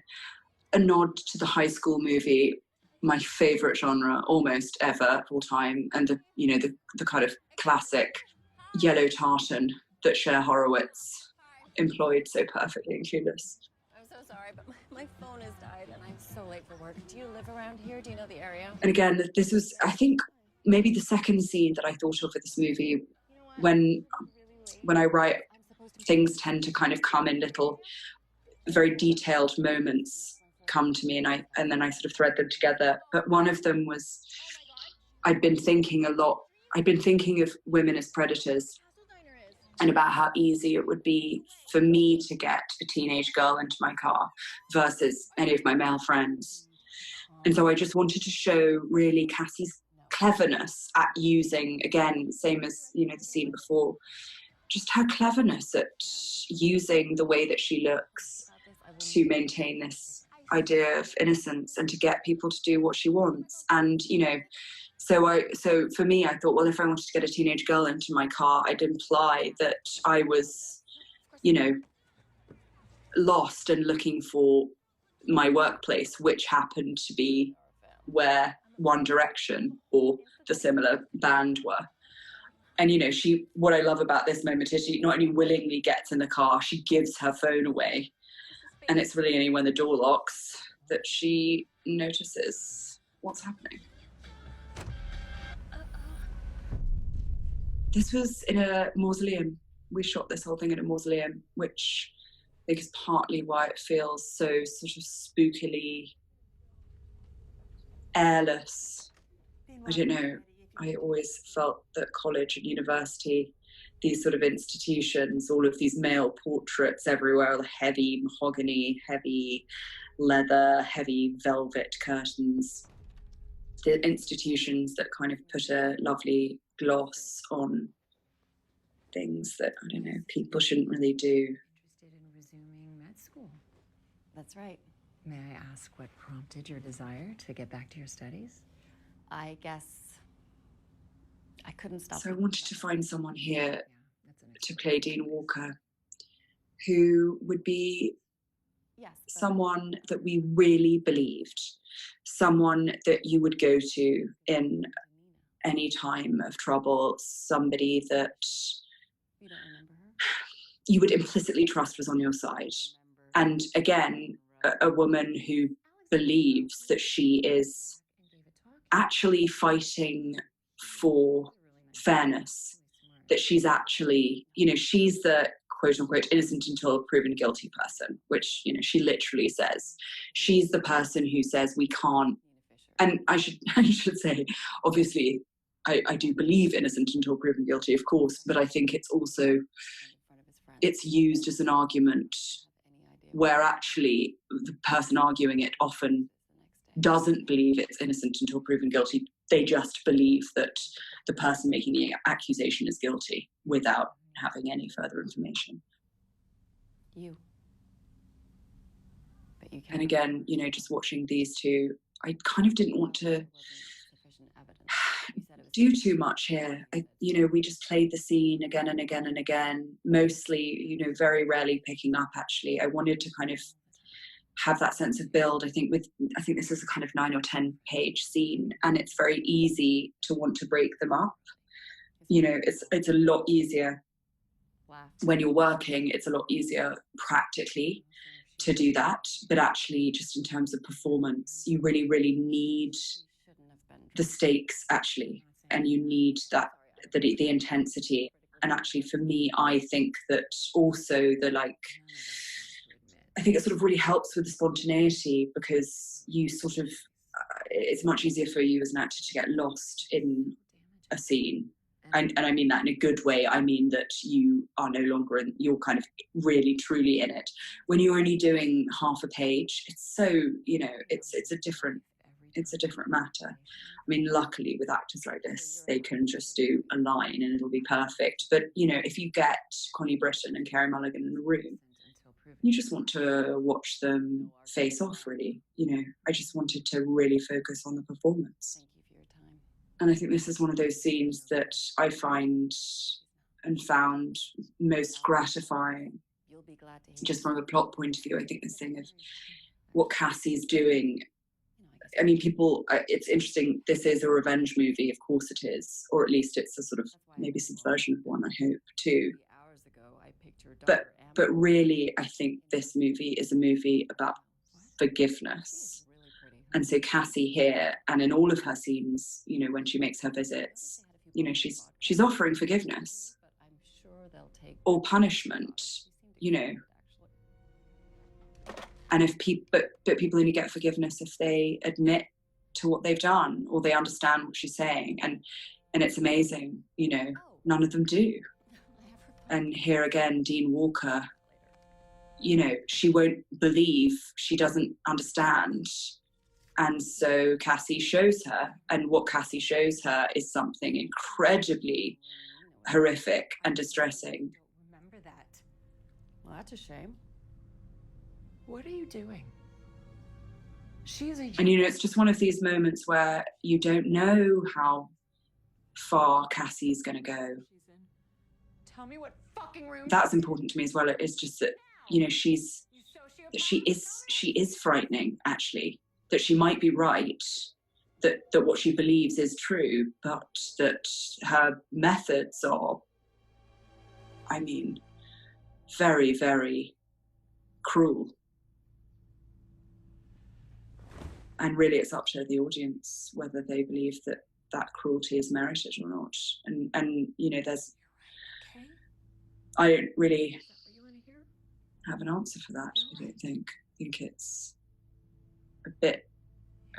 a nod to the high school movie, my favorite genre almost ever of all time, and the, you know, the kind of classic yellow tartan that Cher Horowitz employed so perfectly in Clueless. I'm so sorry, but my phone has died and I'm so late for work. Do you live around here? Do you know the area? And again, this was, I think, maybe the second scene that I thought of for this movie. When I write, things tend to kind of come in little, very detailed moments come to me, and then I sort of thread them together. But one of them was, I'd been thinking of women as predators, and about how easy it would be for me to get a teenage girl into my car versus any of my male friends. And so I just wanted to show really Cassie's cleverness at using, again, same as, you know, the scene before, just her cleverness at using the way that she looks to maintain this idea of innocence and to get people to do what she wants. And, you know, so for me, I thought, well, if I wanted to get a teenage girl into my car, I'd imply that I was, you know, lost and looking for my workplace, which happened to be where One Direction or the similar band were. And, you know, what I love about this moment is she not only willingly gets in the car, she gives her phone away. And it's really only when the door locks that she notices what's happening. This was in a mausoleum. We shot this whole thing in a mausoleum, which I think is partly why it feels so sort of spookily airless. I don't know. I always felt that college and university, these sort of institutions, all of these male portraits everywhere, the heavy mahogany, heavy leather, heavy velvet curtains, the institutions that kind of put a lovely gloss on things that, I don't know, people shouldn't really do. Interested in resuming med school. That's right. May I ask what prompted your desire to get back to your studies? I guess I couldn't stop. So I wanted to find someone here to play Dean Walker, who would be someone that we really believed, someone that you would go to in any time of trouble, somebody that you would implicitly trust was on your side. And again, a woman who believes that she is actually fighting for fairness, that she's actually, you know, she's the quote unquote innocent until proven guilty person, which, you know, she literally says. She's the person who says we can't, and I should say, obviously, I do believe innocent until proven guilty, of course, but I think it's also, it's used as an argument where actually the person arguing it often doesn't believe it's innocent until proven guilty. They just believe that the person making the accusation is guilty without having any further information. But you and again, you know, just watching these two, I kind of didn't want to do too much here. You know, we just played the scene again and again and again, mostly, you know, very rarely picking up actually. I wanted to kind of have that sense of build. I think this is a kind of 9 or 10 page scene, and it's very easy to want to break them up. You know, it's a lot easier when you're working, it's a lot easier practically to do that, but actually just in terms of performance, you really, really need the stakes actually, and you need that, the intensity. And actually for me, I think that also I think it sort of really helps with the spontaneity, because you sort of, it's much easier for you as an actor to get lost in a scene. And I mean that in a good way. I mean that you are no longer you're kind of really truly in it. When you're only doing half a page, it's so, you know, it's a different matter. I mean, luckily with actors like this, they can just do a line and it'll be perfect. But, you know, if you get Connie Britton and Carey Mulligan in a room, you just want to watch them face off, really. You know, I just wanted to really focus on the performance. And I think this is one of those scenes that I find and found most gratifying, just from a plot point of view. I think this thing of what Cassie's doing, I mean, people, it's interesting, this is a revenge movie, of course it is, or at least it's a sort of maybe subversion of one, I hope, too. But really, I think this movie is a movie about forgiveness. And so Cassie here, and in all of her scenes, you know, when she makes her visits, you know, she's offering forgiveness or punishment, you know. And if but people only get forgiveness if they admit to what they've done, or they understand what she's saying. And it's amazing, you know, none of them do. And here again, Dean Walker, you know, she won't believe, she doesn't understand. And so Cassie shows her, and what Cassie shows her is something incredibly horrific and distressing. Remember that. Well, that's a shame. What are you doing? And, you know, it's just one of these moments where you don't know how far Cassie's going to go. Tell me what fucking room. That's important to me as well. It's just that, you know, she is frightening, actually. That she might be right, that what she believes is true, but that her methods are, I mean, very, very cruel. And really it's up to the audience whether they believe that that cruelty is merited or not. And you know, I don't really have an answer for that, I don't think. I think it's a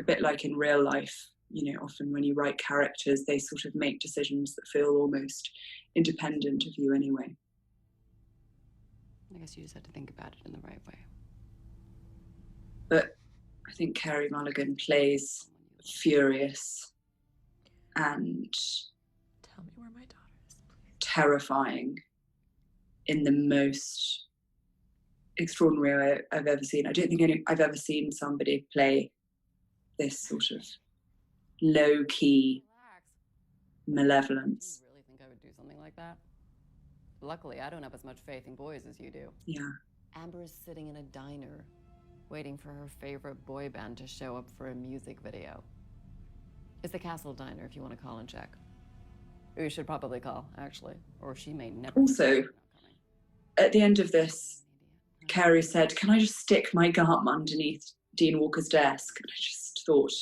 bit like in real life, you know, often when you write characters, they sort of make decisions that feel almost independent of you anyway. I guess you just had to think about it in the right way. But I think Carey Mulligan plays furious and Tell me where my daughter is, please. Terrifying in the most extraordinary way I've ever seen. I don't think I've ever seen somebody play this sort of low-key malevolence. You really think I would do something like that? Luckily, I don't have as much faith in boys as you do. Yeah. Amber is sitting in a diner, waiting for her favorite boy band to show up for a music video. It's the Castle Diner, if you want to call and check. Or you should probably call, actually, or she may never. Also, at the end of this, Carey said, "Can I just stick my gum underneath Dean Walker's desk?" And I just thought,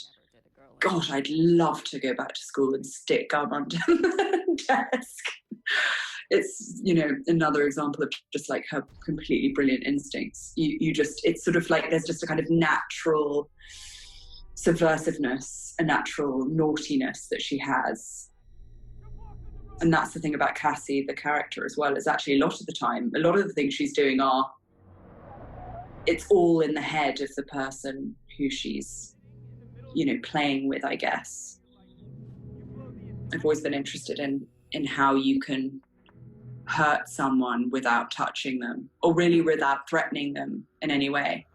God, I'd love to go back to school and stick gum under the desk. It's, you know, another example of just like her completely brilliant instincts. You just, it's sort of like there's just a kind of natural subversiveness, a natural naughtiness that she has. And that's the thing about Cassie, the character as well, is actually a lot of the time, a lot of the things she's doing are, it's all in the head of the person who she's, you know, playing with, I guess. I've always been interested in how you can hurt someone without touching them, or really without threatening them in any way.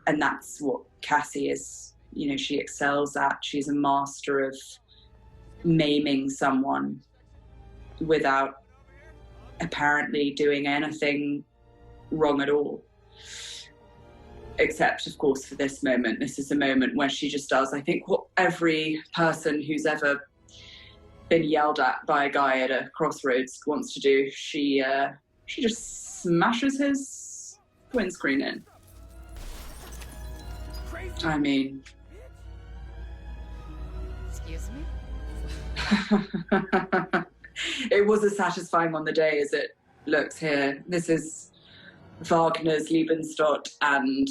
And that's what Cassie is, you know, she excels at. She's a master of maiming someone without apparently doing anything wrong at all. Except, of course, for this moment. This is a moment where she just does, I think, what every person who's ever been yelled at by a guy at a crossroads wants to do. She just smashes his windscreen in. I mean... Excuse me? It was as satisfying on the day as it looks here. This is Wagner's Liebenstadt, and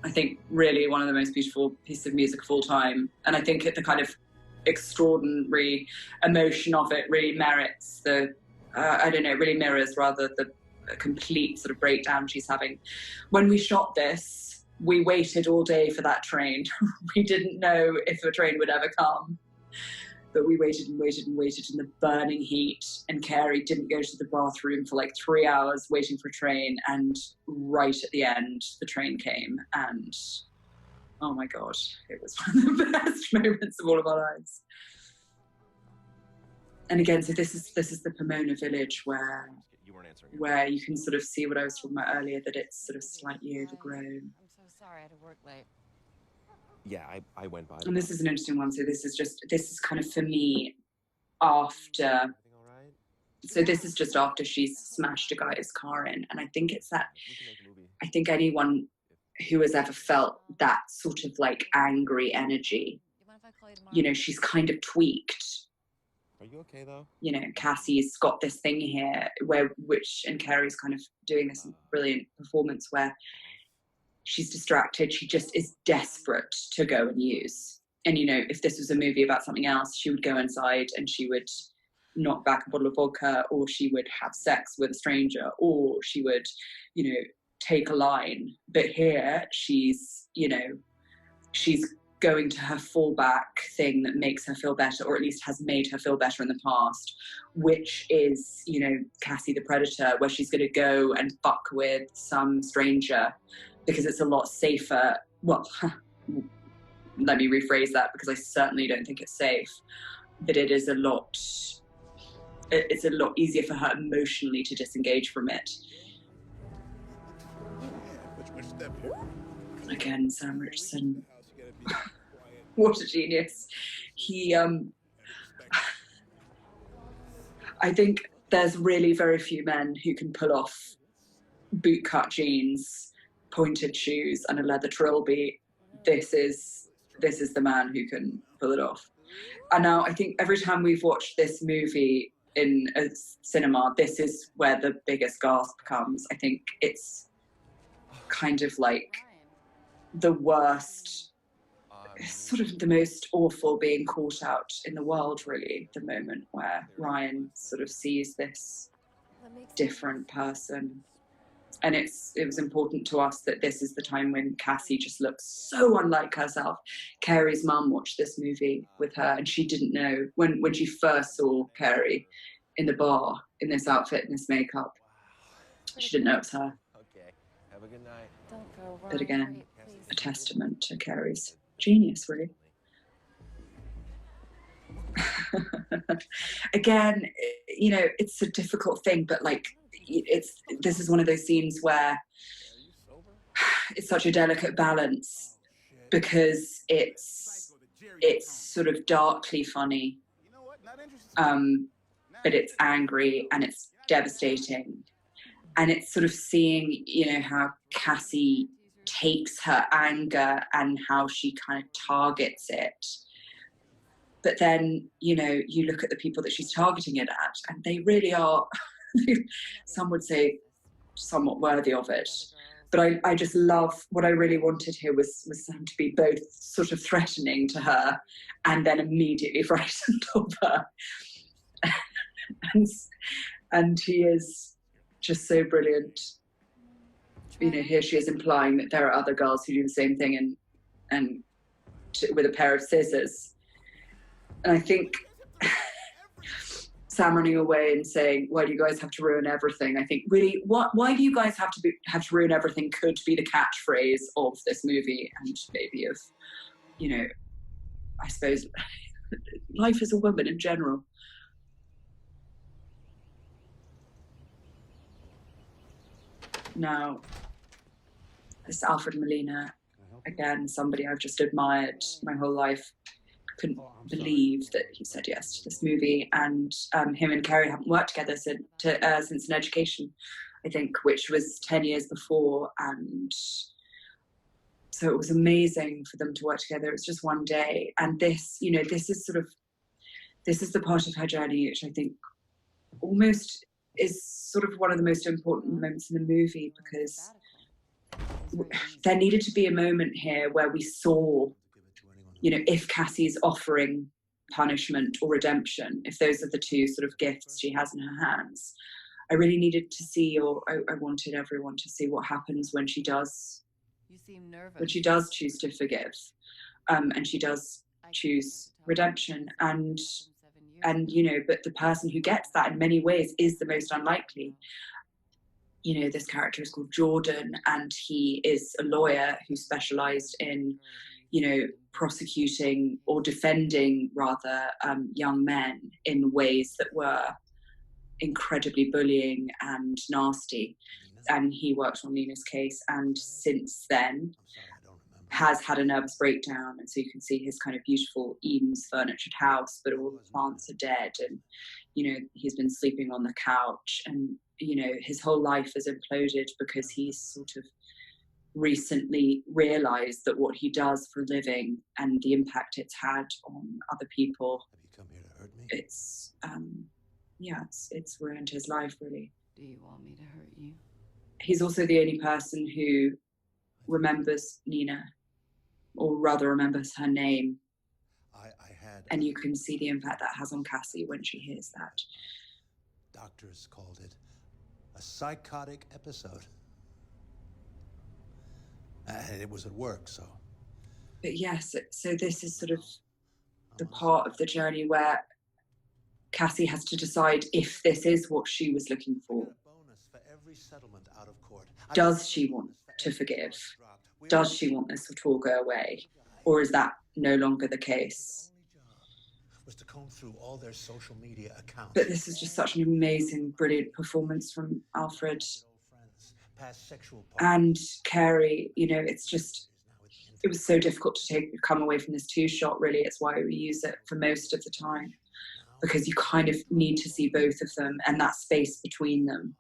I think really one of the most beautiful pieces of music of all time. And I think the kind of extraordinary emotion of it really merits the, really mirrors rather the complete sort of breakdown she's having. When we shot this, we waited all day for that train. We didn't know if a train would ever come. But we waited and waited and waited in the burning heat, and Carey didn't go to the bathroom for like 3 hours waiting for a train, and right at the end the train came, and oh my god, it was one of the best moments of all of our lives. And again, so this is the Pomona village where you can sort of see what I was talking about earlier, that it's sort of slightly overgrown. I'm so sorry, I had to work late. Yeah, I went by. And this is an interesting one. So this is kind of for me after. So this is just after she's smashed a guy's car in, and I think it's that. I think anyone who has ever felt that sort of like angry energy, you know, she's kind of tweaked. Are you okay though? You know, Cassie's got this thing here and Carey's kind of doing this brilliant performance where she's distracted. She just is desperate to go and use. And, you know, if this was a movie about something else, she would go inside and she would knock back a bottle of vodka, or she would have sex with a stranger, or she would, you know, take a line. But here she's, you know, she's going to her fallback thing that makes her feel better, or at least has made her feel better in the past, which is, you know, Cassie the Predator, where she's going to go and fuck with some stranger because it's a lot safer. Well, let me rephrase that, because I certainly don't think it's safe, but it's a lot easier for her emotionally to disengage from it. Again, Sam Richardson, what a genius. He, I think there's really very few men who can pull off bootcut jeans, pointed shoes, and a leather trilby. This is the man who can pull it off. And now I think every time we've watched this movie in a cinema, this is where the biggest gasp comes. I think it's kind of like the worst, sort of the most awful being caught out in the world, really, the moment where Ryan sort of sees this different person. And it was important to us that this is the time when Cassie just looks so unlike herself. Carey's mum watched this movie with her, and she didn't know, when she first saw Carey in the bar in this outfit and this makeup, she didn't know it was her. Okay. Have a good night. Don't go, But again, a testament to Carey's genius, really. Again, you know, it's a difficult thing, but like, this is one of those scenes where it's such a delicate balance, because it's sort of darkly funny, but it's angry and it's devastating, and it's sort of seeing, you know, how Cassie takes her anger and how she kind of targets it. But then, you know, you look at the people that she's targeting it at, and they really are, some would say, somewhat worthy of it. But I just love, what I really wanted here was Sam to be both sort of threatening to her and then immediately frightened of her. And he is just so brilliant. You know, here she is implying that there are other girls who do the same thing and with a pair of scissors. And I think Sam running away and saying, "Why do you guys have to ruin everything?" I think really, why do you guys have to ruin everything could be the catchphrase of this movie, and maybe of, you know, I suppose, life as a woman in general. Now, this Alfred Molina, again, somebody I've just admired my whole life. Couldn't believe that he said yes to this movie, and him and Carrie haven't worked together since In Education, I think, which was 10 years before, and so it was amazing for them to work together. It was just one day, and this, you know, this is the part of her journey which I think almost is sort of one of the most important moments in the movie, because there needed to be a moment here where we saw, you know, if Cassie's offering punishment or redemption, if those are the two sort of gifts she has in her hands. I really needed to see, or I wanted everyone to see what happens when she does. You seem nervous. When she does choose to forgive, and she does choose redemption, and you know, but the person who gets that in many ways is the most unlikely. You know, this character is called Jordan, and he is a lawyer who specialized in, you know, prosecuting or defending rather young men in ways that were incredibly bullying and nasty. And he worked on Nina's case, and since then has had a nervous breakdown. And so you can see his kind of beautiful Eames furnitured house, but all the plants are dead, and, you know, he's been sleeping on the couch, and, you know, his whole life has imploded because he's sort of recently realized that what he does for a living and the impact it's had on other people, it's it's ruined his life, really. Do you want me to hurt you? He's also the only person who remembers Nina, or rather remembers her name. And you can see the impact that has on Cassie when she hears that. Doctors called it a psychotic episode. And it was at work, so. But yes, so this is sort of the part of the journey where Cassie has to decide if this is what she was looking for. Does she want to forgive? Does she want this to all go away? Or is that no longer the case? Was to comb through all their social media accounts. But this is just such an amazing, brilliant performance from Alfred. And Carrie, you know, it's just, it was so difficult to come away from this two-shot, really. It's why we use it for most of the time, because you kind of need to see both of them and that space between them.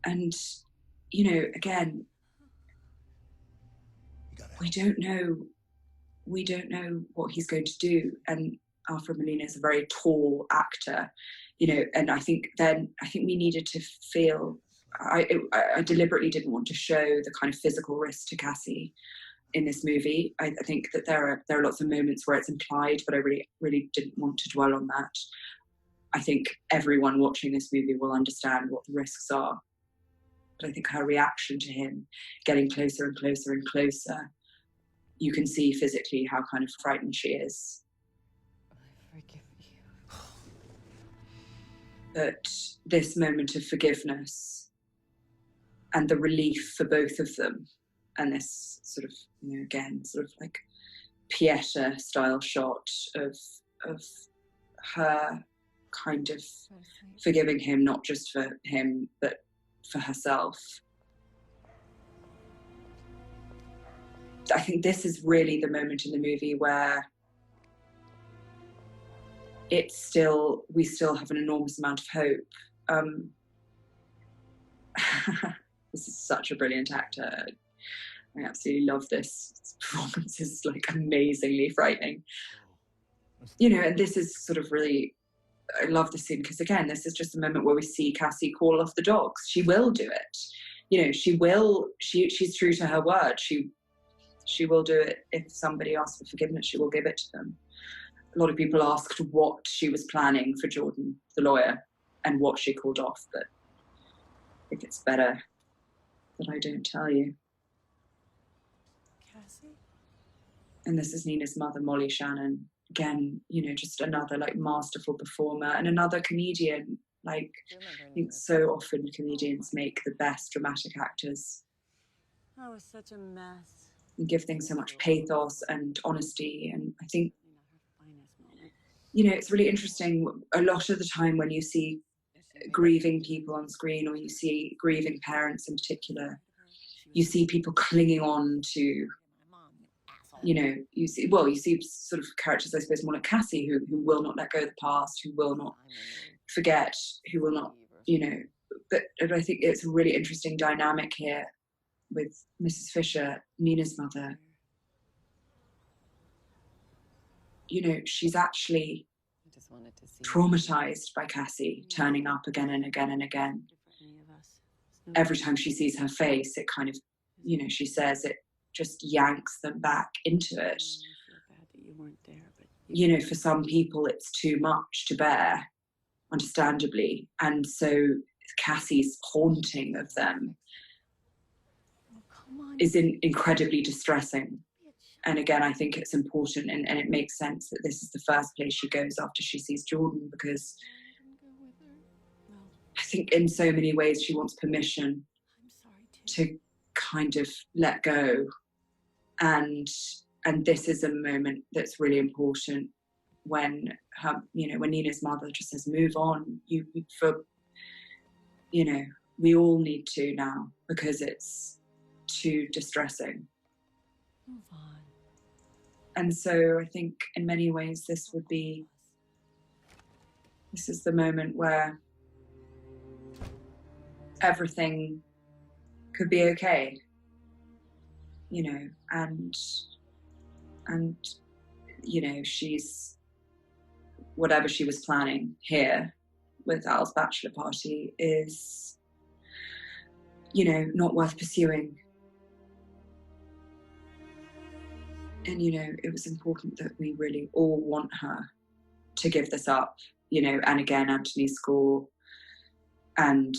And, you know, again, we don't know what he's going to do. And Alfred Molina is a very tall actor, you know, and I think we needed to feel, I deliberately didn't want to show the kind of physical risk to Cassie in this movie. I think that there are lots of moments where it's implied, but I really didn't want to dwell on that. I think everyone watching this movie will understand what the risks are. But I think her reaction to him getting closer and closer and closer, you can see physically how kind of frightened she is. I forgive you. But this moment of forgiveness and the relief for both of them, and this sort of, you know, again, sort of like Pieta style shot of her kind of forgiving him, not just for him, but for herself. I think this is really the moment in the movie where we still have an enormous amount of hope. This is such a brilliant actor. I absolutely love this. This performance is like amazingly frightening. You know, and this is sort of really, I love this scene because, again, this is just a moment where we see Cassie call off the dogs. She will do it. You know, she's true to her word. She will do it. If somebody asks for forgiveness, she will give it to them. A lot of people asked what she was planning for Jordan, the lawyer, and what she called off, but I think it's better that I don't tell you. Cassie? And this is Nina's mother, Molly Shannon, again, you know, just another like masterful performer and another comedian. Like, I think so often comedians make the best dramatic actors. I was such a mess. And give things so much pathos and honesty. And I think, you know, it's really interesting. A lot of the time when you see grieving people on screen, or you see grieving parents in particular, you see people clinging on to, you know, you see sort of characters, I suppose, more like Cassie, who will not let go of the past, who will not forget, who will not, you know, but I think it's a really interesting dynamic here with Mrs. Fisher, Nina's mother. You know, she's actually traumatized by Cassie turning up again and again and again. Every time she sees her face, it kind of, you know, she says it just yanks them back into it. You know, for some people, it's too much to bear, understandably. And so Cassie's haunting of them is incredibly distressing. And again, I think it's important, and it makes sense that this is the first place she goes after she sees Jordan, because I think in so many ways she wants permission to kind of let go. And this is a moment that's really important when her, you know, when Nina's mother just says, move on, you know, we all need to now, because it's too distressing. Move on. And so I think in many ways this is the moment where everything could be okay, you know, and you know, she's, whatever she was planning here with Al's bachelor party is, you know, not worth pursuing. And, you know, it was important that we really all want her to give this up, you know, and again, Anthony's score and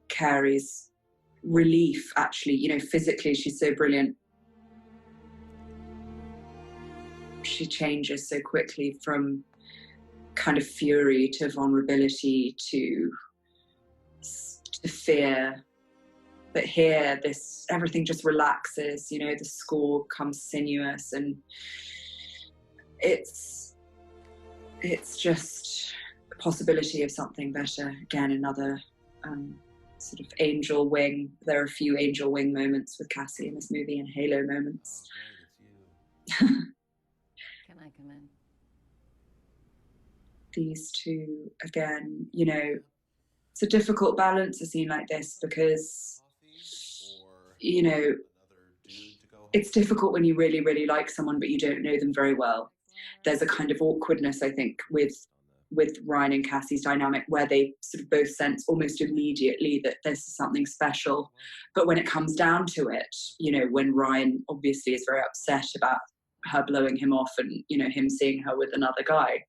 Carey's relief, actually, you know, physically, she's so brilliant. She changes so quickly from kind of fury to vulnerability to fear. But here, everything just relaxes, you know, the score becomes sinuous, and it's just a possibility of something better. Again, another sort of angel wing. There are a few angel wing moments with Cassie in this movie, and halo moments. Can I come in? These two, again, you know, it's a difficult balance, a scene like this, because, you know, it's difficult when you really, really like someone, but you don't know them very well. There's a kind of awkwardness, I think, with Ryan and Cassie's dynamic, where they sort of both sense almost immediately that this is something special. But when it comes down to it, you know, when Ryan obviously is very upset about her blowing him off and, you know, him seeing her with another guy,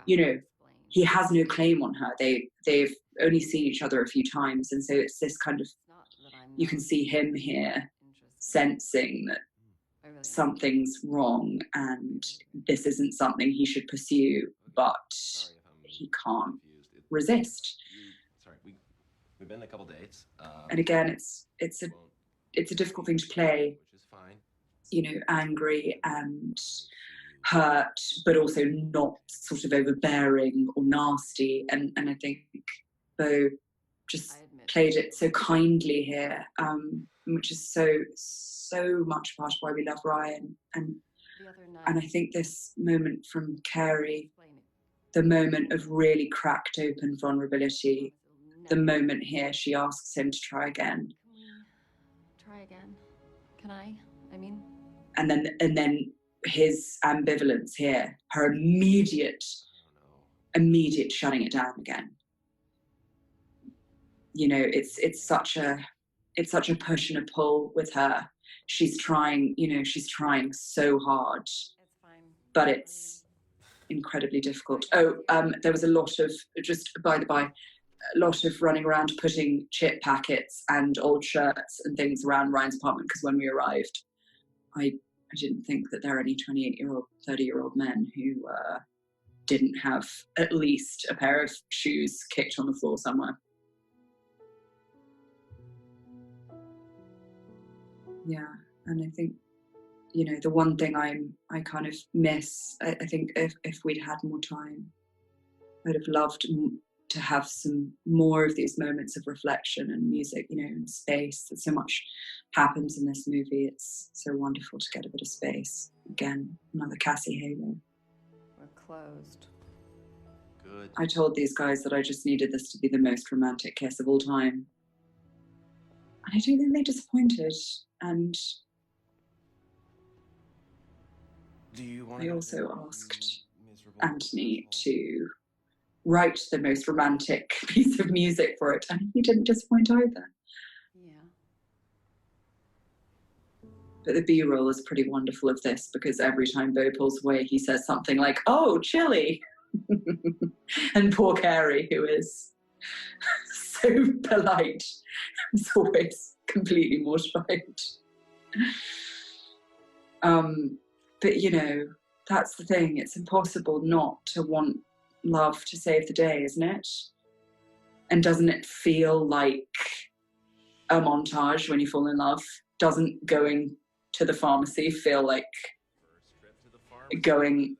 you know, he has no claim on her. They've only seen each other a few times. And so it's this kind of, you can see him here sensing that something's wrong and this isn't something he should pursue, but he can't resist. Sorry, we've been a couple dates. And again, it's a difficult thing to play, which is fine. you know, angry and hurt, but also not sort of overbearing or nasty. And I think Beau just played it so kindly here, which is so much part of why we love Ryan. And I think this moment from Carey, the moment of really cracked open vulnerability, the moment here she asks him to try again. Can we try again? Can I mean? And then his ambivalence here, her immediate shutting it down again. You know, it's such a push and a pull with her. She's trying so hard, but it's incredibly difficult. There was a lot of, just by the by, a lot of running around putting chip packets and old shirts and things around Ryan's apartment, because when we arrived, I I didn't think that there are any 28-year-old, 30-year-old men who didn't have at least a pair of shoes kicked on the floor somewhere. Yeah, and I think, you know, the one thing I kind of miss, I think if we'd had more time, I'd have loved to have some more of these moments of reflection and music, you know, and space. That so much happens in this movie. It's so wonderful to get a bit of space. Again, another Cassie halo. We're closed. Good. I told these guys that I just needed this to be the most romantic kiss of all time. And I don't think they disappointed. And I also asked Anthony to write the most romantic piece of music for it, and he didn't disappoint either. Yeah. But the B-roll is pretty wonderful of this, because every time Bo pulls away, he says something like, "Oh, chilly." And poor Carrie, who is so polite, is always completely mortified. But, you know, that's the thing. It's impossible not to want love to save the day, isn't it? And doesn't it feel like a montage when you fall in love? Doesn't going to the pharmacy feel like going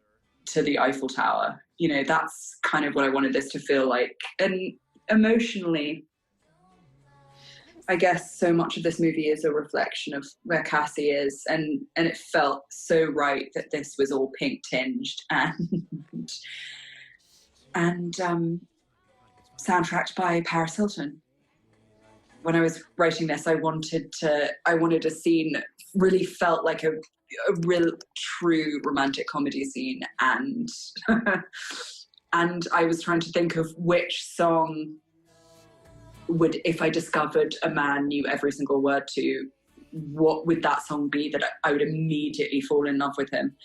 to the Eiffel Tower? You know, that's kind of what I wanted this to feel like. And emotionally, I guess so much of this movie is a reflection of where Cassie is, and it felt so right that this was all pink tinged and soundtracked by Paris Hilton. When I was writing this, I wanted a scene that really felt like a real true romantic comedy scene, and and I was trying to think of which song would, if I discovered a man knew every single word to, what would that song be that I would immediately fall in love with him?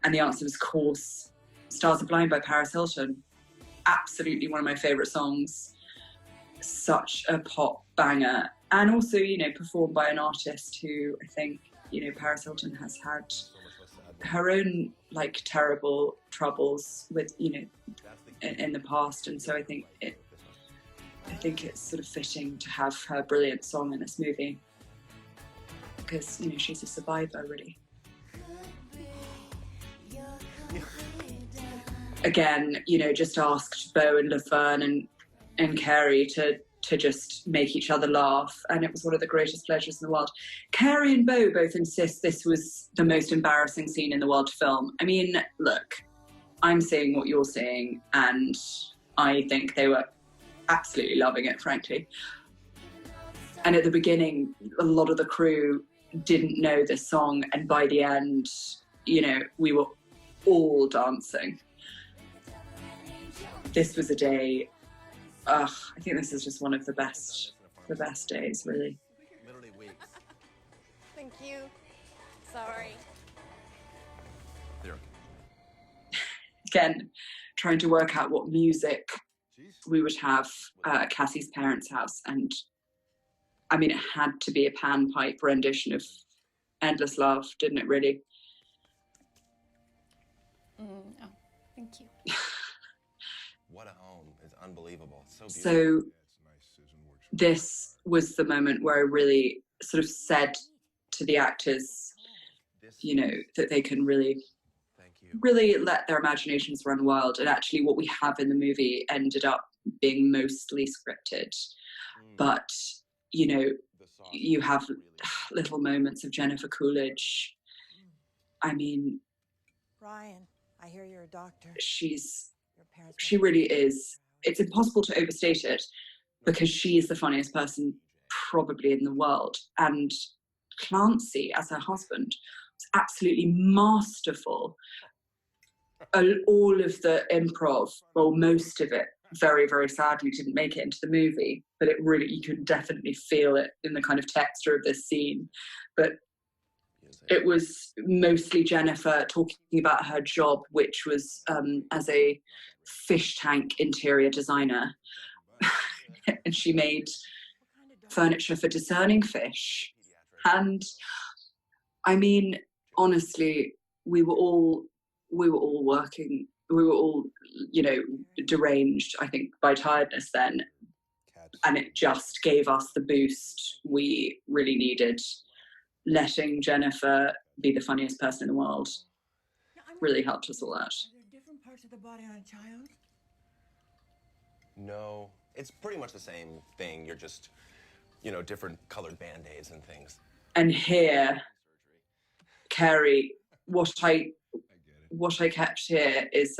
And the answer was, of course, Stars Are Blind by Paris Hilton. Absolutely one of my favorite songs. Such a pop banger. And also, you know, performed by an artist who I think, you know, Paris Hilton has had her own, like, terrible troubles with, you know, in the past. And so I think it's sort of fitting to have her brilliant song in this movie, because, you know, she's a survivor, really. Again, you know, just asked Bo and Laverne and Carrie to just make each other laugh, and it was one of the greatest pleasures in the world. Carrie and Bo both insist this was the most embarrassing scene in the world to film. I mean, look, I'm seeing what you're seeing, and I think they were absolutely loving it, frankly. And at the beginning, a lot of the crew didn't know this song, and by the end, you know, we were all dancing. This was a day, I think this is just one of the best days, really. Literally weeks. Thank you. Sorry. They're okay. Again, trying to work out what music we would have at Cassie's parents' house, and I mean, it had to be a panpipe rendition of Endless Love, didn't it, really? Oh, thank you. What a home. It's unbelievable. It's so So beautiful. this was the moment where I really sort of said to the actors, you know, that they can really let their imaginations run wild. And actually what we have in the movie ended up being mostly scripted. But, you know, you have little moments of Jennifer Coolidge. I mean, Ryan, I hear you're a doctor. She really is. It's impossible to overstate it, because she is the funniest person probably in the world. And Clancy, as her husband, was absolutely masterful. All of the improv, well, most of it, very, very sadly, didn't make it into the movie, but it really, you could definitely feel it in the kind of texture of this scene. But it was mostly Jennifer talking about her job, which was as a fish tank interior designer. And she made furniture for discerning fish. And I mean, honestly, we were all working. We were all, you know, deranged, I think, by tiredness then. And it just gave us the boost we really needed. Letting Jennifer be the funniest person in the world really helped us all out. Are there different parts of the body on a child? No, it's pretty much the same thing. You're just, you know, different colored Band-Aids and things. And here, Carrie, what I kept here is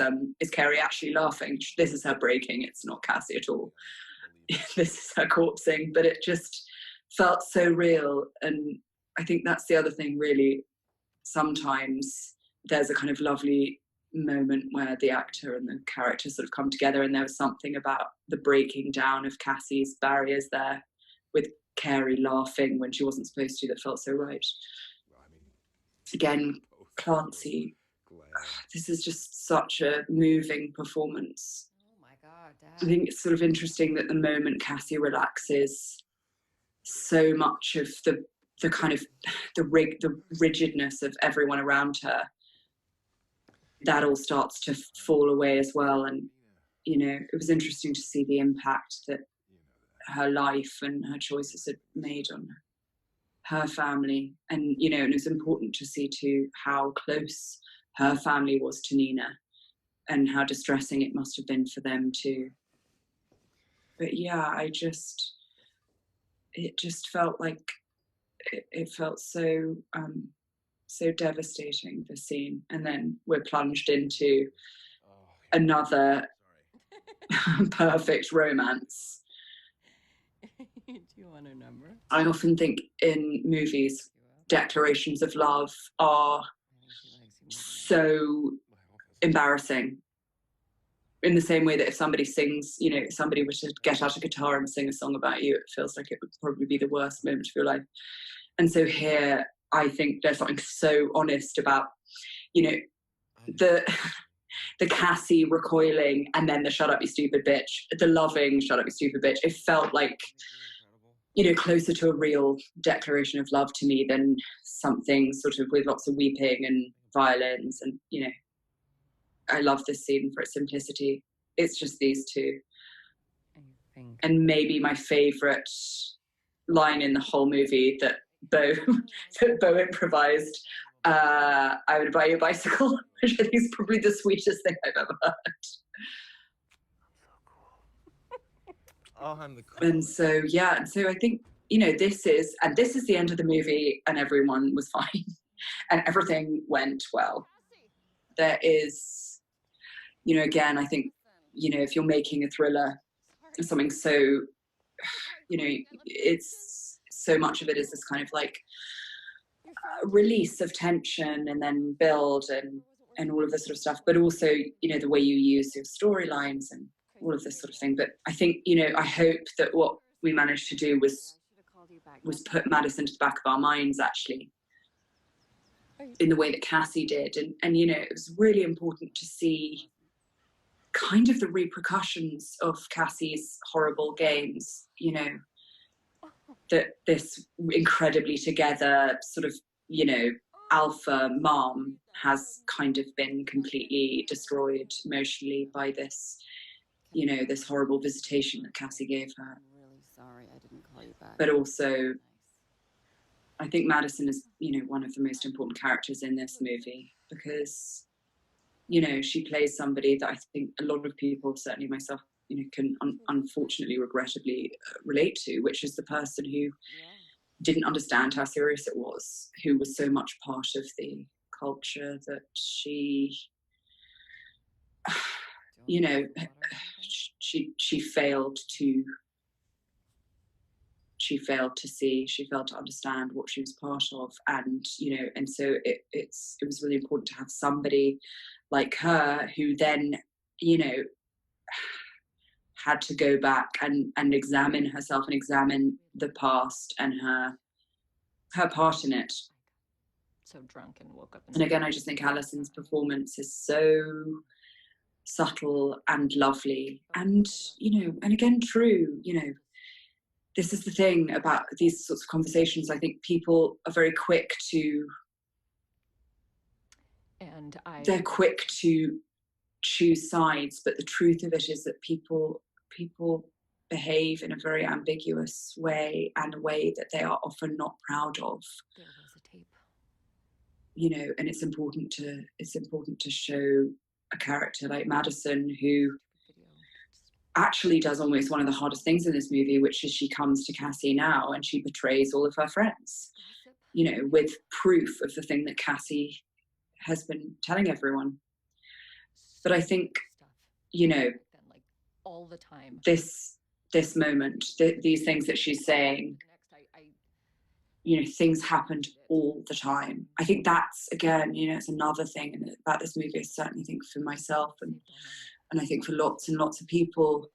Carrie actually laughing. This is her breaking. It's not Cassie at all. This is her corpsing, but it just felt so real. And I think that's the other thing, really. Sometimes there's a kind of lovely moment where the actor and the character sort of come together, and there was something about the breaking down of Cassie's barriers there with Carrie laughing when she wasn't supposed to, that felt so right. Again, Clancy, this is just such a moving performance. Oh my God, Dad. I think it's sort of interesting that the moment Cassie relaxes, so much of the kind of the rigidness of everyone around her, that all starts to fall away as well. And, you know, it was interesting to see the impact that her life and her choices had made on her family. And, you know, and it was important to see too how close her family was to Nina and how distressing it must have been for them too. But yeah, it just felt like it felt so so devastating, the scene. And then we're plunged into another perfect romance. Do you want a number? I often think in movies, declarations of love are so embarrassing. In the same way that if somebody sings, you know, if somebody were to get out a guitar and sing a song about you, it feels like it would probably be the worst moment of your life. And so here, I think there's something so honest about, you know, the Cassie recoiling and then the shut up you stupid bitch, the loving shut up you stupid bitch. It felt like, you know, closer to a real declaration of love to me than something sort of with lots of weeping and violins. And, you know, I love this scene for its simplicity. It's just these two. And maybe my favorite line in the whole movie that Bo improvised, I would buy you a bicycle, which I think is probably the sweetest thing I've ever heard. Oh, I'm the coolest. And so, yeah, and so I think, you know, this is the end of the movie, and everyone was fine and everything went well. There is, you know, again, I think, you know, if you're making a thriller, something so, you know, it's so much of it is this kind of like release of tension and then build and all of this sort of stuff, but also, you know, the way you use your storylines and all of this sort of thing. But I think, you know, I hope that what we managed to do was put Madison to the back of our minds, actually, in the way that Cassie did. And you know, it was really important to see kind of the repercussions of Cassie's horrible games, you know, that this incredibly together sort of, you know, alpha mom has kind of been completely destroyed emotionally by this, you know, this horrible visitation that Cassie gave her. I'm really sorry I didn't call you back. But also, I think Madison is, you know, one of the most important characters in this movie because, you know, she plays somebody that I think a lot of people, certainly myself, you know, can unfortunately, regrettably relate to, which is the person who didn't understand how serious it was, who was so much part of the culture that she, you know, she failed to see, she failed to understand what she was part of. And, you know, and so it was really important to have somebody like her who then, you know, had to go back and examine herself and examine the past and her part in it. So drunk and woke up. And again, I just think Alison's performance is so subtle and lovely and, you know, and again, true. You know, this is the thing about these sorts of conversations. I think people are very quick to And they're quick to choose sides, but the truth of it is that people behave in a very ambiguous way, and a way that they are often not proud of. There was a tape. You know, and it's important to show a character like Madison, who actually does almost one of the hardest things in this movie, which is she comes to Cassie now and she betrays all of her friends, you know, with proof of the thing that Cassie has been telling everyone. But I think, you know, Like all the time. this moment, these things that she's saying, you know, things happened all the time. I think that's, again, you know, it's another thing about this movie. I certainly think for myself, and I think for lots and lots of people,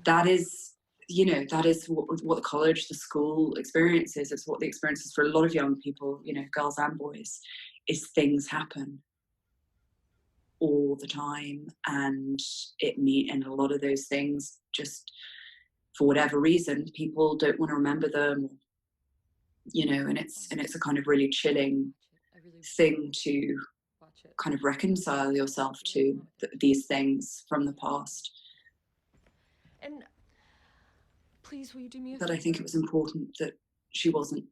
that is, you know, that is what the college, the school experience is. It's what the experience is for a lot of young people, you know, girls and boys, is things happen all the time, and and a lot of those things, just for whatever reason, people don't want to remember them, you know, and it's a kind of really chilling thing to kind of reconcile yourself to these things from the past. And please, will you do me a But favor? I think it was important that she wasn't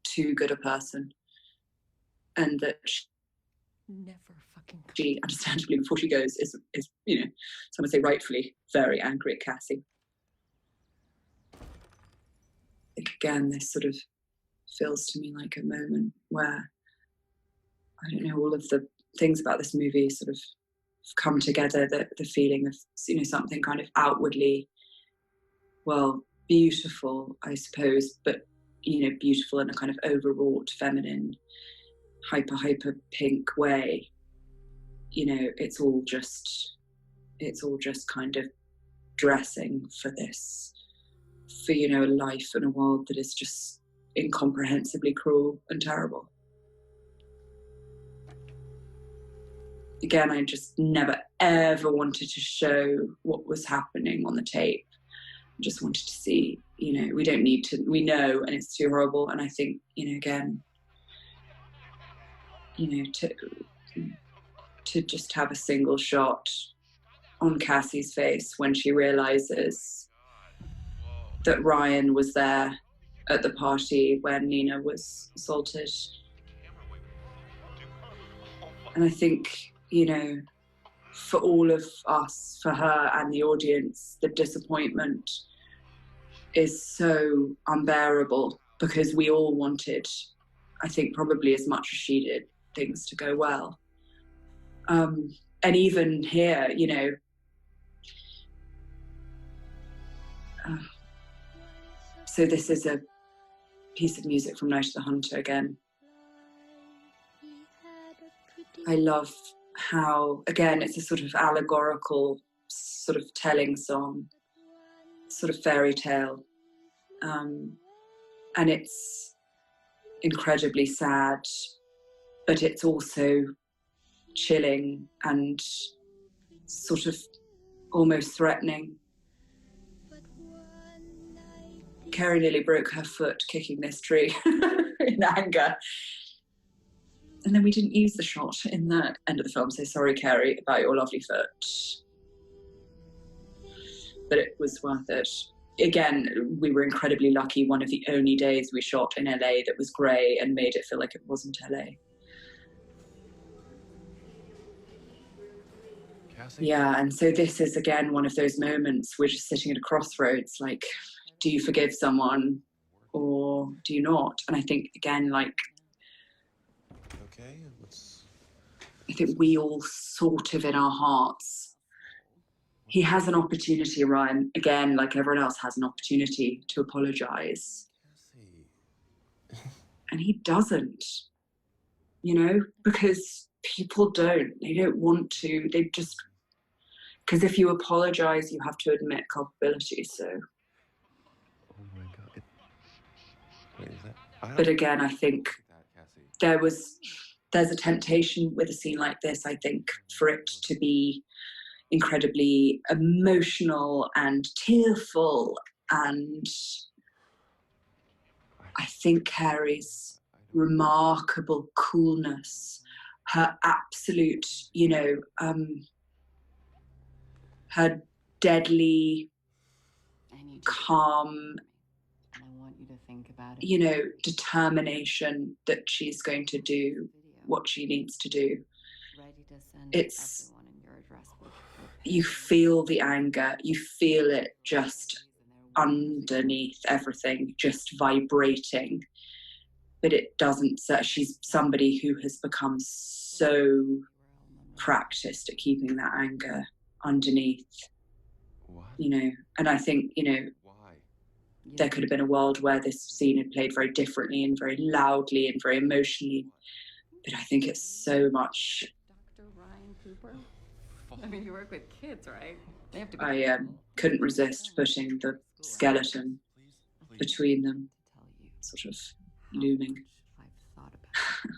too good a person, and that Never fucking. she, understandably, before she goes, is you know, some would say rightfully, very angry at Cassie. I think, again, this sort of feels to me like a moment where, I don't know, all of the things about this movie sort of come together, the feeling of, you know, something kind of outwardly, well, beautiful, I suppose, but, you know, beautiful in a kind of overwrought, feminine, hyper pink way. You know, it's all just kind of dressing for this, for, you know, a life and a world that is just incomprehensibly cruel and terrible. Again, I just never ever wanted to show what was happening on the tape. I just wanted to see, you know, we don't need to, we know, and it's too horrible. And I think, you know, again, you know, to just have a single shot on Cassie's face when she realizes that Ryan was there at the party when Nina was assaulted. And I think, you know, for all of us, for her and the audience, the disappointment is so unbearable, because we all wanted, I think probably as much as she did, things to go well. And even here, you know, so this is a piece of music from Night of the Hunter again. I love how, again, it's a sort of allegorical, sort of telling song, sort of fairy tale. And it's incredibly sad, but it's also chilling and sort of almost threatening. Carrie nearly broke her foot kicking this tree in anger. And then we didn't use the shot in the end of the film, so sorry, Carrie, about your lovely foot. But it was worth it. Again, we were incredibly lucky. One of the only days we shot in LA that was grey and made it feel like it wasn't LA. Cassie? Yeah, and so this is, again, one of those moments we're just sitting at a crossroads, like, do you forgive someone or do you not? And I think, again, like, Okay, I think we all sort of in our hearts, he has an opportunity, Ryan, again, like everyone else has an opportunity to apologize. And he doesn't, you know, because people don't, they don't want to, they just, because if you apologize, you have to admit culpability, so. Oh my God. Wait, is that? But again, I think there's a temptation with a scene like this, I think, for it to be incredibly emotional and tearful, and I think Carrie's remarkable coolness, her absolute, you know, her deadly, calm, I want you to think about it. you know, determination that she's going to do what she needs to do. Ready to send It's, everyone in your address book. you feel the anger, you feel it just underneath everything, just vibrating. But it doesn't, she's somebody who has become so practiced at keeping that anger underneath. What? You know, and I think, you know, Why? there could have been a world where this scene had played very differently and very loudly and very emotionally. But I think it's so much. Dr. Ryan Cooper? I mean, you work with kids, right? They have to be. I couldn't resist putting the skeleton between them, sort of looming. I've thought about it.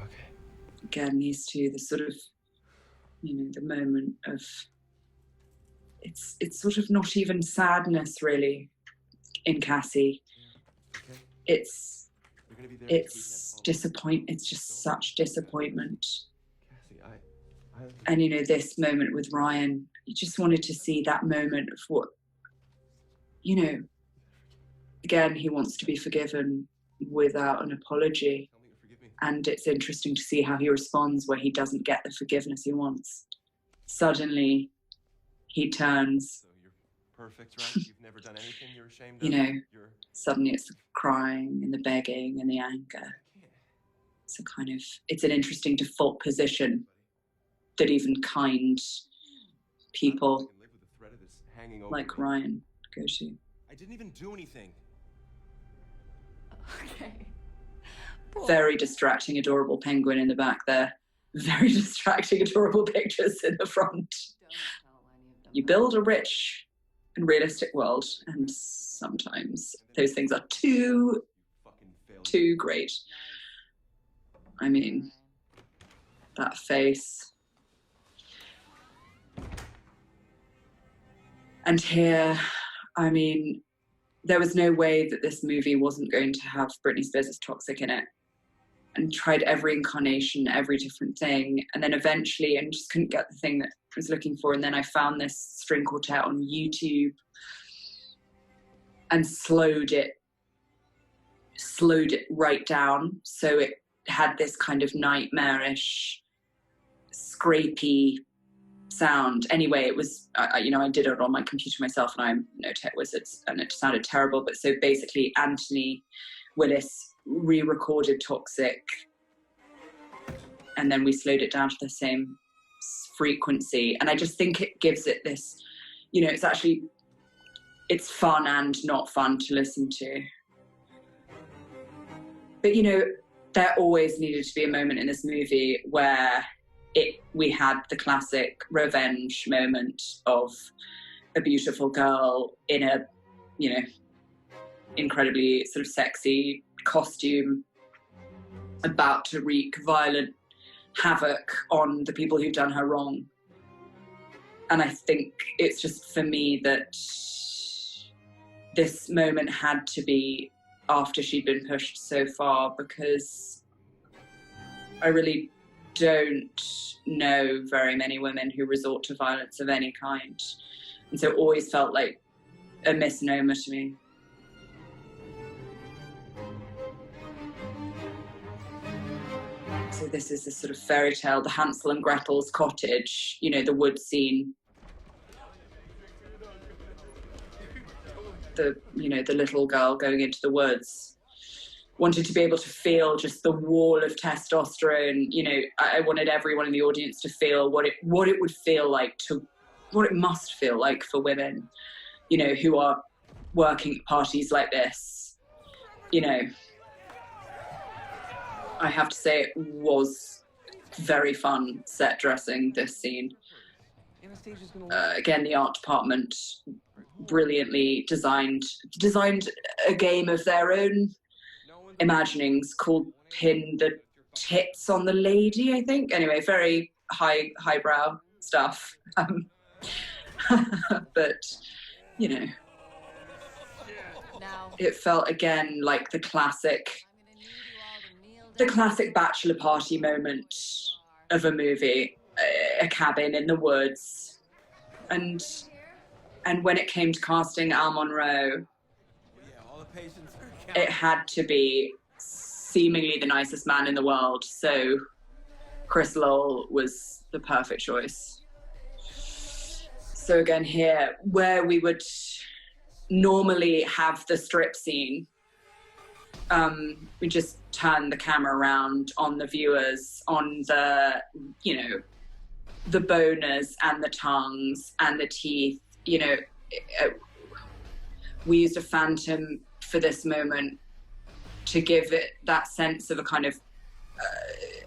Okay. Again, these two, the sort of, you know, the moment of, it's sort of not even sadness really in Cassie. Okay. It's You're gonna be there it's just such disappointment. Cassie, And you know, this moment with Ryan, you just wanted to see that moment of what, you know, again, he wants to be forgiven without an apology. tell me to forgive me. And it's interesting to see how he responds where he doesn't get the forgiveness he wants. Suddenly, he turns, So you're perfect, right? You've never done anything you're ashamed of. you know, You're suddenly it's the crying and the begging and the anger. It's a kind of, it's an interesting default position that even kind people I can live with the threat of this hanging over like me. Ryan go to. I didn't even do anything. Okay. Very distracting, adorable penguin in the back there. Very distracting, adorable pictures in the front. You build a rich and realistic world, and sometimes those things are too great. I mean, that face. And here, I mean, there was no way that this movie wasn't going to have Britney Spears' Toxic in it. And tried every incarnation, every different thing. And then eventually, and just couldn't get the thing that I was looking for. And then I found this string quartet on YouTube and slowed it right down. So it had this kind of nightmarish, scrapey sound. Anyway, it was, you know, I did it on my computer myself, and I'm no tech wizard, and it sounded terrible. But so basically, Anthony Willis re-recorded Toxic, and then we slowed it down to the same frequency. And I just think it gives it this, you know, it's fun and not fun to listen to. But, you know, there always needed to be a moment in this movie where we had the classic revenge moment of a beautiful girl in a, you know, incredibly sort of sexy costume about to wreak violent havoc on the people who've done her wrong. And I think it's just for me that this moment had to be after she'd been pushed so far, because I really don't know very many women who resort to violence of any kind. And so it always felt like a misnomer to me. So this is a sort of fairy tale, the Hansel and Gretel's cottage, you know, the wood scene. The, you know, the little girl going into the woods. Wanted to be able to feel just the wall of testosterone. You know, I wanted everyone in the audience to feel what it would feel like what it must feel like for women, you know, who are working at parties like this. You know, I have to say it was very fun set dressing this scene. Again, the art department brilliantly designed a game of their own imaginings called Pin the Tits on the Lady, I think. Anyway, very highbrow stuff. But, you know, It felt again like the classic bachelor party moment of a movie, a cabin in the woods. And when it came to casting Al Monroe, it had to be seemingly the nicest man in the world. So Chris Lowell was the perfect choice. So again here, where we would normally have the strip scene, we just turn the camera around on the viewers, on the, you know, the boners and the tongues and the teeth. You know, we used a phantom for this moment to give it that sense of a kind of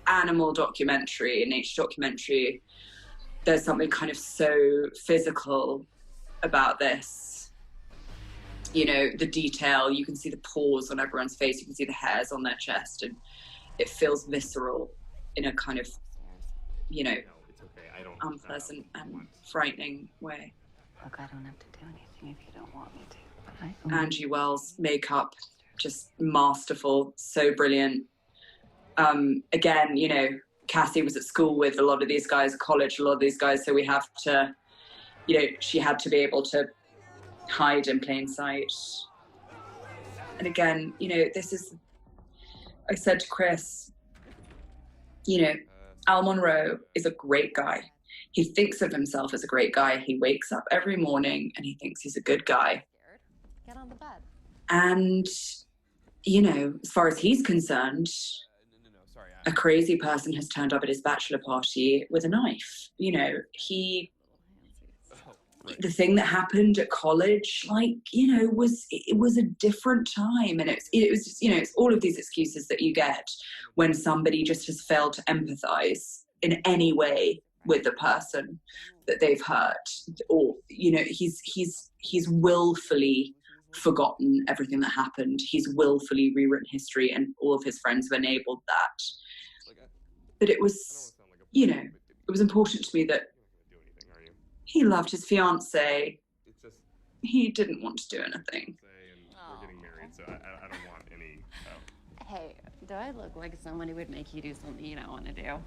animal documentary, a nature documentary. There's something kind of so physical about this. You know, the detail, you can see the pores on everyone's face, you can see the hairs on their chest, and it feels visceral in a kind of, you know, unpleasant and frightening way. Look, I don't have to do anything if you don't want me to. Angie Wells' makeup, just masterful, so brilliant. Again, you know, Cassie was at school with a lot of these guys, college, a lot of these guys, so we have to, you know, she had to be able to hide in plain sight. And again, you know, this is, I said to Chris, you know, Al Monroe is a great guy. He thinks of himself as a great guy. He wakes up every morning and he thinks he's a good guy. Get on the bed. And, you know, as far as he's concerned, a crazy person has turned up at his bachelor party with a knife. You know, the thing that happened at college, like, you know, it was a different time. And it was just, you know, it's all of these excuses that you get when somebody just has failed to empathize in any way with the person that they've hurt, or, you know, he's willfully forgotten everything that happened. He's willfully rewritten history, and all of his friends have enabled that. But it was, you know, it was important to me that he loved his fiancée. He didn't want to do anything. We're getting married, so I don't want any. Hey, do I look like someone who would make you do something you don't want to do?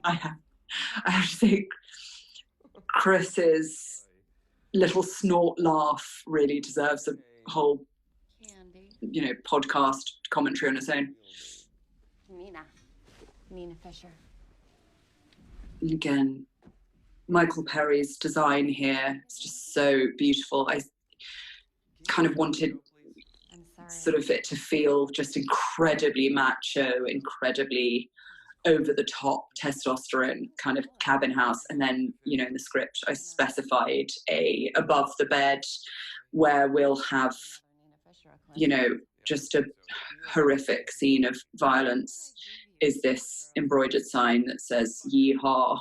I have to say, Chris's little snort laugh really deserves a whole, you know, podcast commentary on its own. Nina Fisher. And again, Michael Perry's design here is just so beautiful. I kind of wanted sort of it to feel just incredibly macho, incredibly over the top testosterone kind of cabin house. And then, you know, in the script I specified a above the bed where we'll have, you know, just a horrific scene of violence, is this embroidered sign that says yeehaw.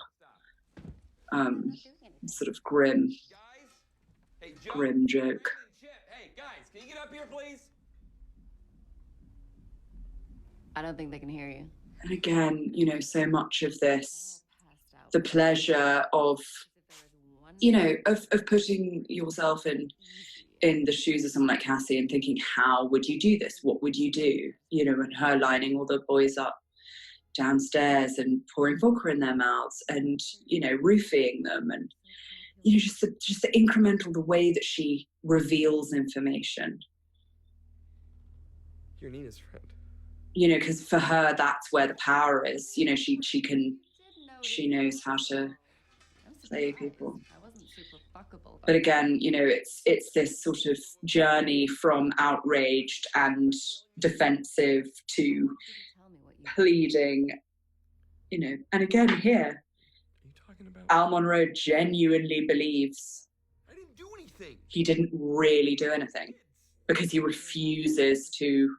Sort of grim joke. Hey guys, can you get up here, please? I don't think they can hear you. And again, you know, so much of this, the pleasure of, you know, of putting yourself in the shoes of someone like Cassie and thinking, how would you do this? What would you do? You know, and her lining all the boys up downstairs and pouring vodka in their mouths and, you know, roofing them, and, you know, just the incremental, the way that she reveals information. You're Nina's friend. You know, because for her, that's where the power is. You know, she knows how to play people. But again, you know, it's this sort of journey from outraged and defensive to pleading, you know. And again here, Al Monroe genuinely believes he didn't really do anything, because he refuses to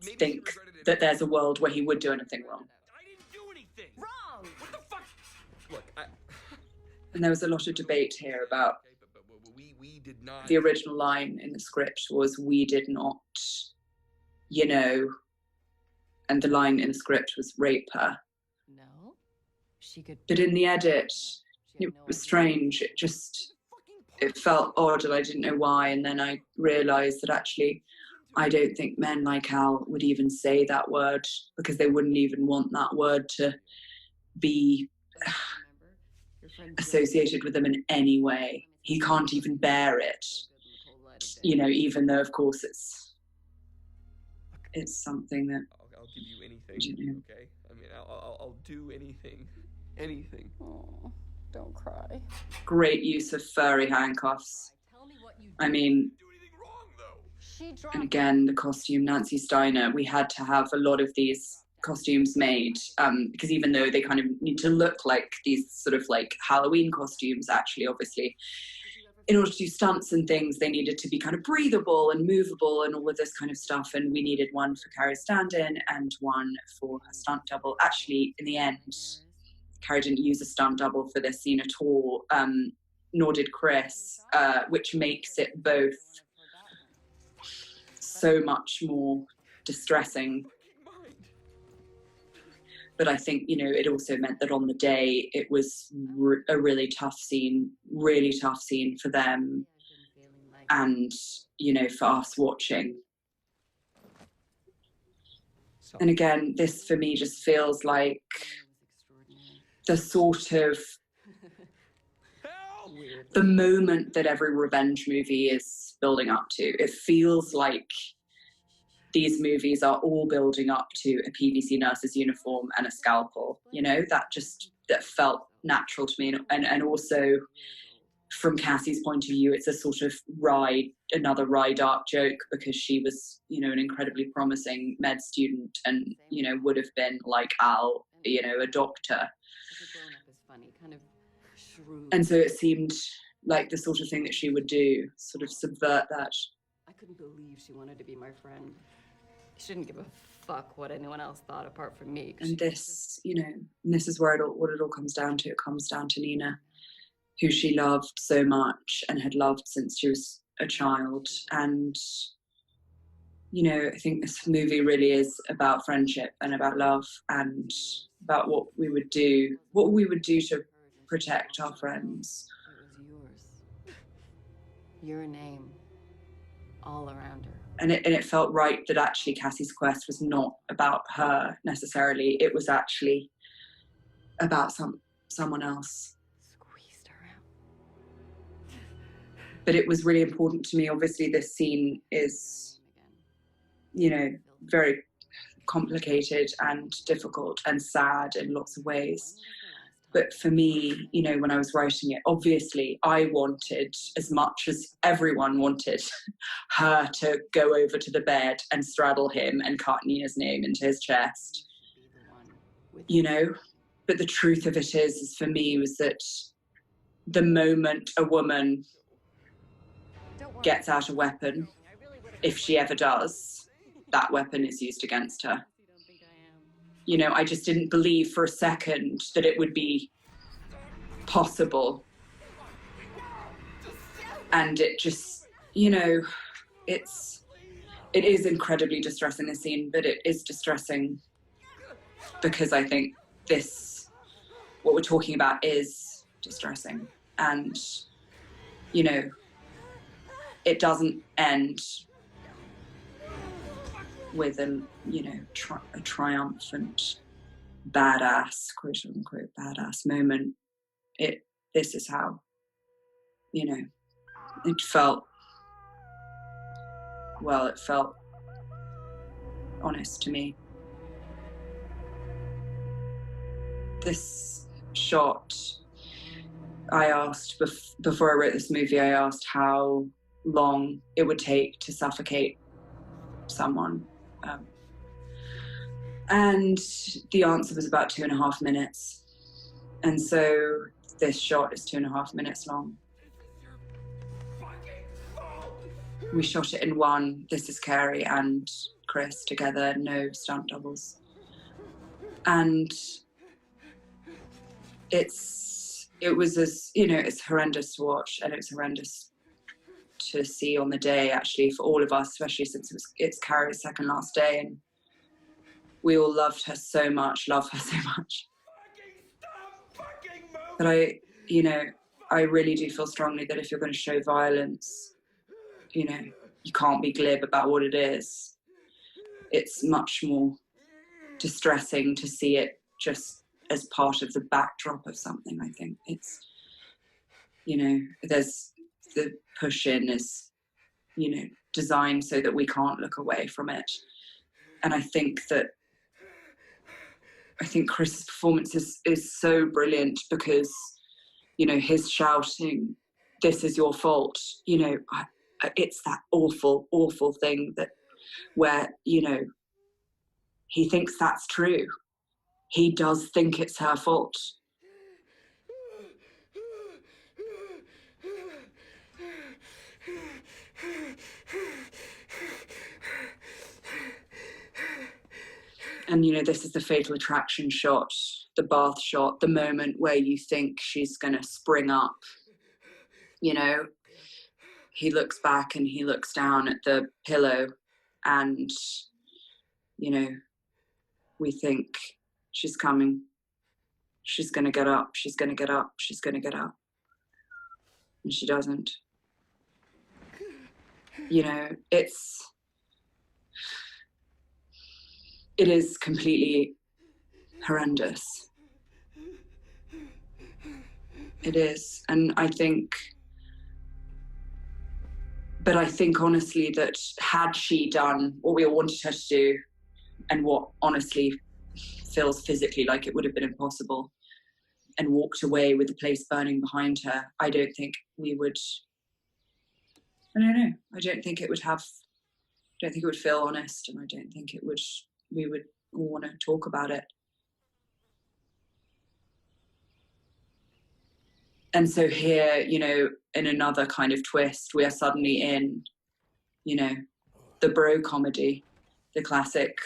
think that there's a world where he would do anything wrong. I didn't do anything wrong. What the fuck? Look, And there was a lot of debate here about we did not. The original line in the script was, we did not, you know, and the line in the script was rape her. No, she could. But in the edit, it was strange. it felt odd and I didn't know why. And then I realised that actually I don't think men like Al would even say that word, because they wouldn't even want that word to be associated with them in any way. He can't even bear it, you know, even though of course it's something that I'll give you anything, okay? I mean, I'll do anything. Anything. Oh, don't cry. Great use of furry handcuffs. I mean, and again, the costume, Nancy Steiner, we had to have a lot of these costumes made, because even though they kind of need to look like these sort of like Halloween costumes, actually, obviously, in order to do stunts and things, they needed to be kind of breathable and movable and all of this kind of stuff. And we needed one for Carrie's stand-in and one for her stunt double. Actually, in the end, Carrie didn't use a stunt double for this scene at all, nor did Chris, which makes it both so much more distressing. But I think, you know, it also meant that on the day, it was a really tough scene for them and, you know, for us watching. And again, this for me just feels like the sort of the moment that every revenge movie is building up to. It feels like these movies are all building up to a PVC nurse's uniform and a scalpel, you know, that felt natural to me. And also from Cassie's point of view, it's a sort of another ride art joke, because she was, you know, an incredibly promising med student and, you know, would have been like Al, you know, a doctor. And so it seemed like the sort of thing that she would do, sort of subvert that. I couldn't believe she wanted to be my friend. She didn't give a fuck what anyone else thought apart from me. And this, you know, and this is where what it all comes down to. It comes down to Nina, who she loved so much and had loved since she was a child. And, you know, I think this movie really is about friendship and about love and about what we would do to protect our friends. It was yours. Your name. All around her. And it felt right that actually Cassie's quest was not about her necessarily. It was actually about someone else. Squeezed her out. But it was really important to me. Obviously, this scene is, you know, very complicated and difficult and sad in lots of ways. But for me, you know, when I was writing it, obviously I wanted, as much as everyone wanted, her to go over to the bed and straddle him and cut Nina's name into his chest, you know. But the truth of it is for me, was that the moment a woman gets out a weapon, if she ever does, that weapon is used against her. You know, I just didn't believe for a second that it would be possible. And it just, you know, it is incredibly distressing, this scene, but it is distressing because I think what we're talking about is distressing. And, you know, it doesn't end with a triumphant badass, quote unquote badass moment. This is how, you know, it felt honest to me. This shot, I asked before I wrote this movie, I asked how long it would take to suffocate someone. And the answer was about 2.5 minutes. And so this shot is 2.5 minutes long. We shot it in one. This is Carrie and Chris together, no stunt doubles. And it was as, you know, it's horrendous to watch, and it was horrendous to see on the day, actually, for all of us, especially since it's Carrie's second last day, and we all love her so much. But I really do feel strongly that if you're going to show violence, you know, you can't be glib about what it is. It's much more distressing to see it just as part of the backdrop of something, I think. It's, you know, there's the push-in is, you know, designed so that we can't look away from it. And I think Chris's performance is so brilliant because, you know, his shouting, "This is your fault," you know, it's that awful, awful thing that where, you know, he thinks that's true. He does think it's her fault. And, you know, this is the Fatal Attraction shot, the bath shot, the moment where you think she's going to spring up. You know, he looks back and he looks down at the pillow and, you know, we think she's coming. She's going to get up. She's going to get up. She's going to get up. And she doesn't. You know, it is completely horrendous. It is. And I think honestly that had she done what we all wanted her to do and what honestly feels physically like it would have been impossible and walked away with the place burning behind her, I don't think we would, I don't know, I don't think it would feel honest, and I don't think we would all want to talk about it. And so here, you know, in another kind of twist, we are suddenly in, you know, the bro comedy, the classic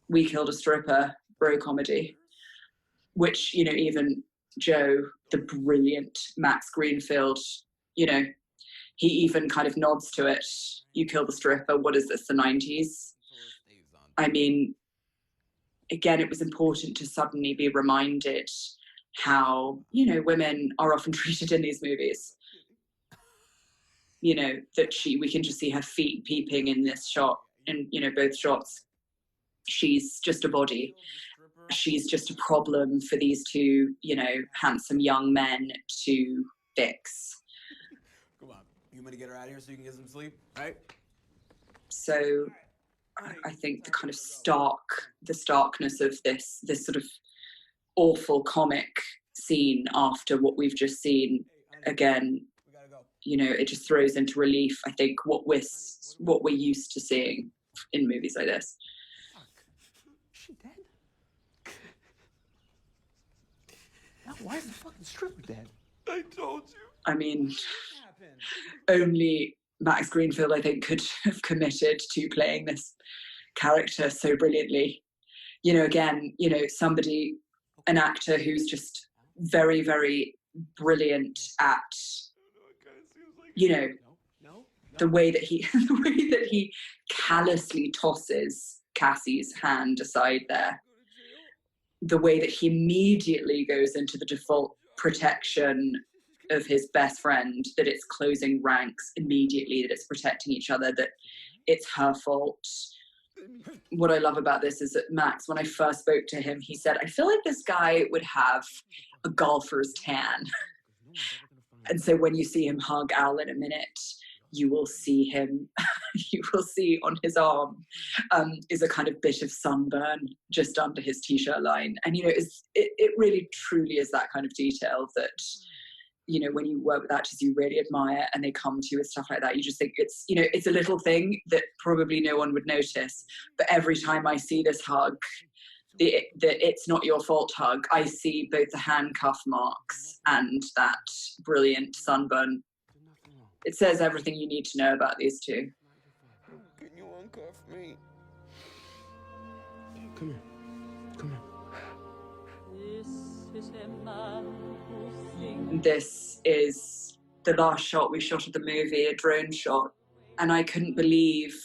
"we killed a stripper" bro comedy, which, you know, even Joe, the brilliant Max Greenfield, you know, he even kind of nods to it. "You killed the stripper. What is this, the 90s? I mean, again, it was important to suddenly be reminded how, you know, women are often treated in these movies. You know, that we can just see her feet peeping in this shot, in, you know, both shots. She's just a body. She's just a problem for these two, you know, handsome young men to fix. Come on, you want me to get her out of here so you can get some sleep, right? So I think the kind of starkness of this sort of awful comic scene after what we've just seen, again, you know, it just throws into relief, I think, what we're used to seeing in movies like this. Fuck. Is she dead? Now, why is the fucking stripper dead? I told you. I mean, only Max Greenfield, I think, could have committed to playing this character so brilliantly. You know, again, you know, an actor who's just very, very brilliant at, you know, the way that he callously tosses Cassie's hand aside there, the way that he immediately goes into the default protection of his best friend, that it's closing ranks immediately, that it's protecting each other, that it's her fault. What I love about this is that Max, when I first spoke to him, he said, "I feel like this guy would have a golfer's tan." And so when you see him hug Al in a minute, you will see on his arm is a kind of bit of sunburn just under his t-shirt line. And, you know, it really truly is that kind of detail that, you know, when you work with actors you really admire and they come to you with stuff like that, you just think it's, you know, it's a little thing that probably no one would notice. But every time I see this hug, the "it's not your fault" hug, I see both the handcuff marks and that brilliant sunburn. It says everything you need to know about these two. Can you uncuff me? Come here. Come here. This is the last shot we shot of the movie, a drone shot. And I couldn't believe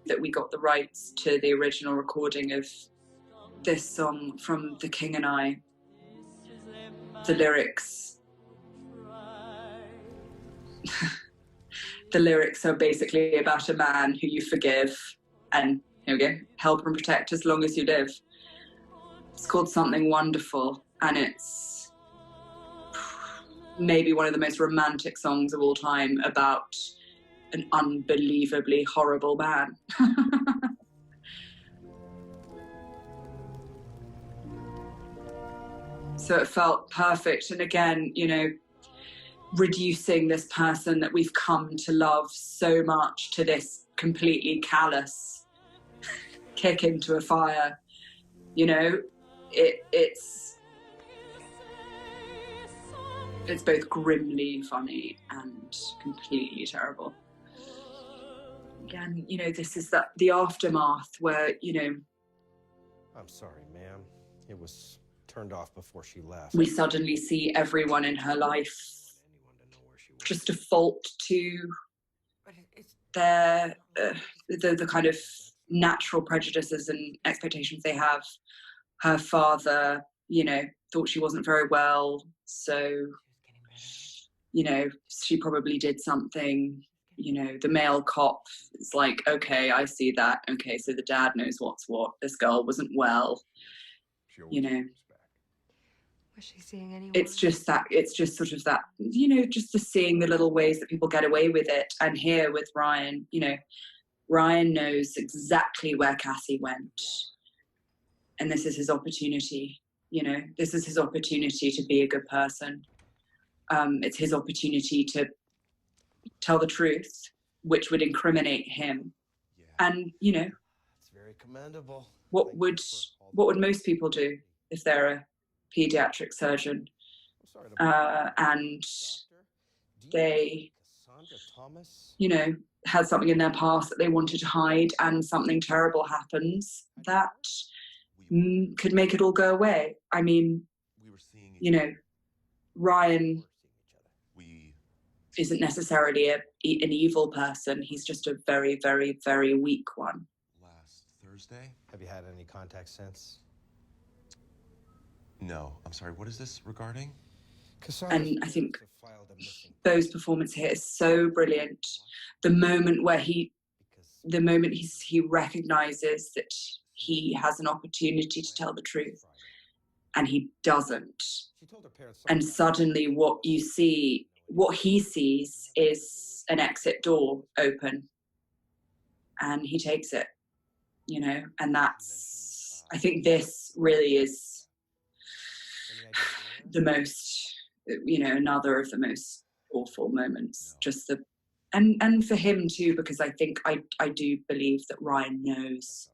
that we got the rights to the original recording of this song from The King and I. The lyrics the lyrics are basically about a man who you forgive and, here we go, help and protect as long as you live. It's called Something Wonderful, and it's maybe one of the most romantic songs of all time about an unbelievably horrible man. So it felt perfect. And again, you know, reducing this person that we've come to love so much to this completely callous kick into a fire, you know, it's both grimly funny and completely terrible. Again, you know, this is the aftermath where, you know, I'm sorry, ma'am. It was turned off before she left. we suddenly see everyone in her life just default to their the kind of natural prejudices and expectations they have. Her father, you know, thought she wasn't very well, so, you know, she probably did something. You know, the male cop is like, okay, I see that. Okay, so the dad knows what's what. This girl wasn't well. You know, Was she seeing anyone? it's just sort of that, you know, just the seeing the little ways that people get away with it. And here with Ryan, you know, Ryan knows exactly where Cassie went. And this is his opportunity, you know, this is his opportunity to be a good person. It's his opportunity to tell the truth, which would incriminate him. Yeah. And, you know, it's very commendable. What would most people do if they're a pediatric surgeon? And they, you know, had something in their past that they wanted to hide, and something terrible happens that could make it all go away. I mean, you know, Ryan isn't necessarily an evil person. He's just a very, very, very weak one. Last Thursday? Have you had any contact since? No. I'm sorry, what is this regarding? And I think Beau's performance here is so brilliant. The moment he recognizes that he has an opportunity to tell the truth, and he doesn't. And suddenly what he sees is an exit door open, and he takes it, you know, and that's, I think this really is the most, you know, another of the most awful moments. Just and for him too, because I think I do believe that Ryan knows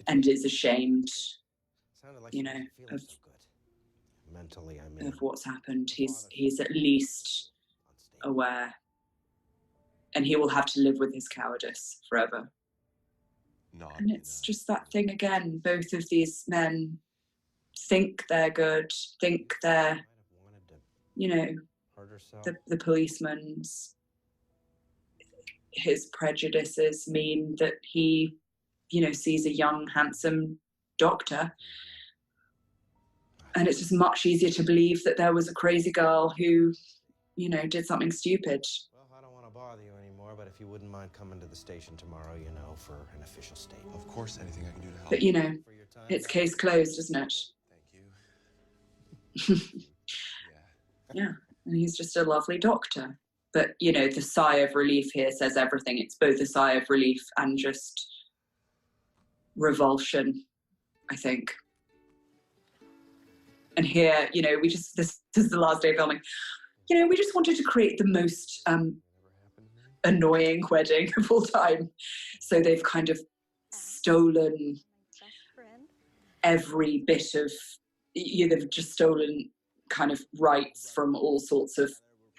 and is ashamed, you know, of mentally, I mean, of what's happened. He's at least aware, and he will have to live with his cowardice forever. And it's just that thing again. Both of these men think they're good, think they're, you know, the policeman's, his prejudices mean that he, you know, sees a young, handsome doctor. And it's just much easier to believe that there was a crazy girl who, you know, did something stupid. Well, I don't want to bother you anymore, but if you wouldn't mind coming to the station tomorrow, you know, for an official statement. Of course, anything I can do to help. But, you know, it's case closed, isn't it? Thank you. Yeah, and he's just a lovely doctor. But, you know, the sigh of relief here says everything. It's both a sigh of relief and just revulsion, I think. And here, you know, this is the last day of filming. You know, we just wanted to create the most annoying wedding of all time. So they've kind of stolen every bit of, you know, they've just stolen kind of rights from all sorts of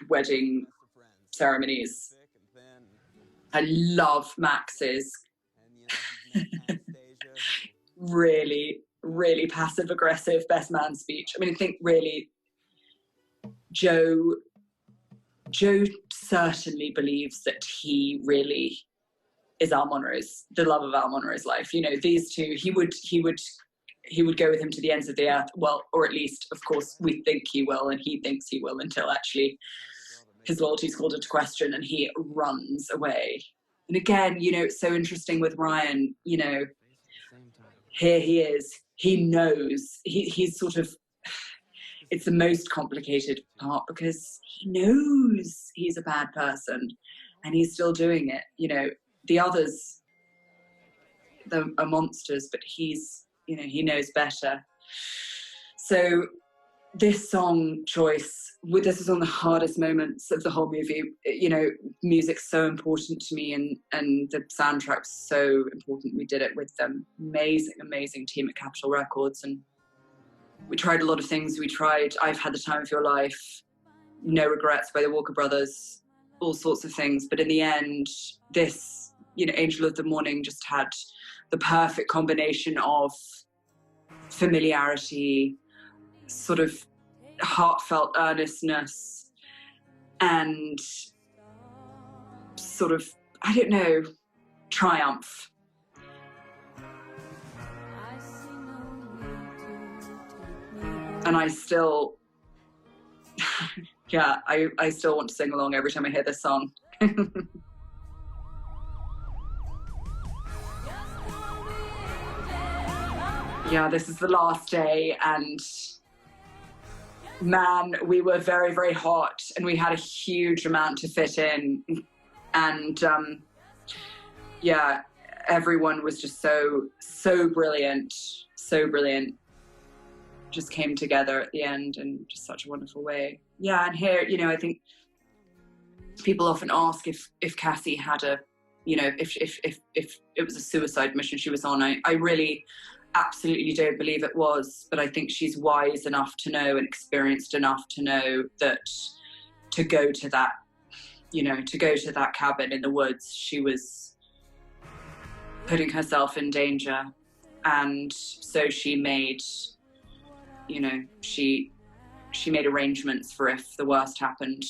wedding ceremonies. I love Max's really, really passive-aggressive best man speech. I mean, I think really Joe certainly believes that he really is Al Monroe's, the love of Al Monroe's life. You know, these two, he would go with him to the ends of the earth. Well, or at least, of course, we think he will, and he thinks he will, until actually his loyalty is called into question, and he runs away. And again, you know, it's so interesting with Ryan, you know, here he is, he knows, he's sort of, it's the most complicated part because he knows he's a bad person and he's still doing it. You know, the others, they're monsters, but he's, you know, he knows better. So this song choice, this is one of the hardest moments of the whole movie. You know, music's so important to me, and the soundtrack's so important. We did it with them. Amazing team at Capitol Records, and we tried a lot of things. We tried I've Had the Time of Your Life, No Regrets by the Walker Brothers, all sorts of things. But in the end, this, you know, Angel of the Morning just had the perfect combination of familiarity, sort of heartfelt earnestness, and sort of, I don't know, triumph. And I still, yeah, I still want to sing along every time I hear this song. Yeah, this is the last day, and man, we were very hot, and we had a huge amount to fit in, and yeah, everyone was just so brilliant, just came together at the end in just such a wonderful way. Yeah, and here, you know, I think people often ask if Cassie had a, you know, if it was a suicide mission she was on. I really absolutely don't believe it was, but I think she's wise enough to know and experienced enough to know that to go to that, you know, to go to that cabin in the woods, she was putting herself in danger. And so she made, you know, she made arrangements for if the worst happened.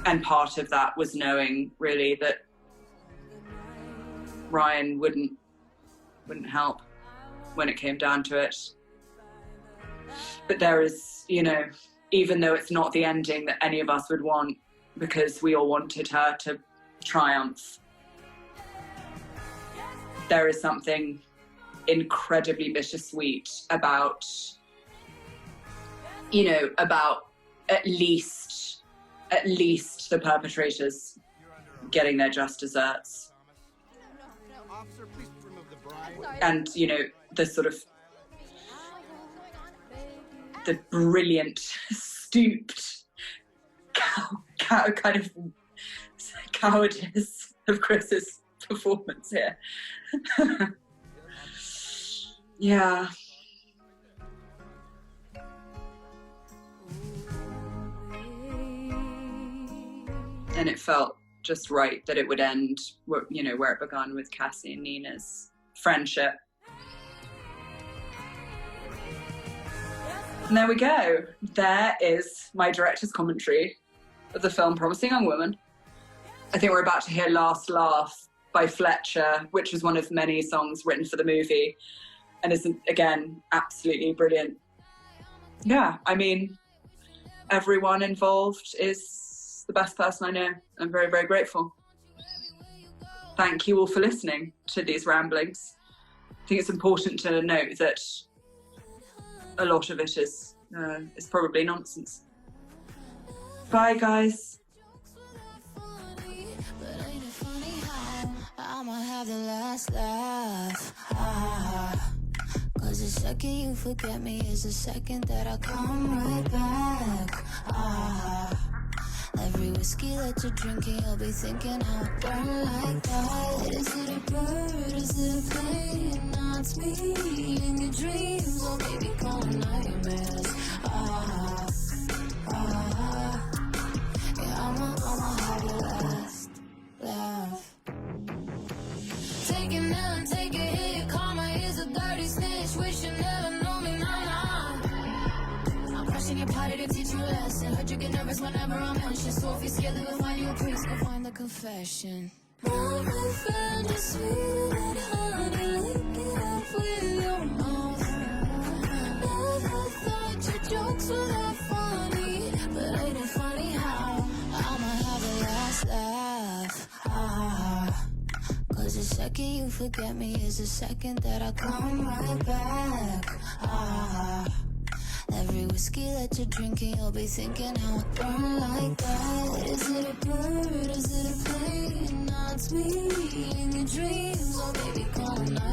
And part of that was knowing really that Ryan wouldn't help when it came down to it. But there is, you know, even though it's not the ending that any of us would want, because we all wanted her to triumph, there is something incredibly bittersweet about, you know, about at least the perpetrators getting their just desserts. And, you know, the sort of the brilliant, stooped kind of cowardice of Chris's performance here. Yeah. And it felt just right that it would end, you know, where it began with Cassie and Nina's friendship. And there we go. There is my director's commentary of the film Promising Young Woman. I think we're about to hear Last Laugh by Fletcher, which was one of many songs written for the movie, and is, again, absolutely brilliant. Yeah, I mean, everyone involved is the best person I know. I'm very grateful. Thank you all for listening to these ramblings. I think it's important to note that a lot of it is probably nonsense. Bye, guys. I'ma have the last laugh. Cause the second you forget me is the second that I come right back. Every whiskey that you're drinking, you'll be thinking how it burn like that. Is it a bird? Is it a plane? No, it's me in your dreams. Oh, baby, call them nightmares. Yeah, I'ma have the last laugh. Take it now and take a hit. Karma is a dirty snitch. Wish you never knew me, nah. I'm crushing your party to teach you a lesson. Heard you get nervous whenever I'm anxious. So if you're scared, then go find you a priest. Go find the confession. Now I found you sweeter than honey. Lick it up with your mouth. Never thought your jokes were that funny, but But ain't it funny how I'ma have a last laugh? Cause the second you forget me is the second that I come right back. Every whiskey that you're drinking, you'll be thinking how I burn like that. Is it a bird? Is it a plane? Not me in your dreams. Oh baby, call 911.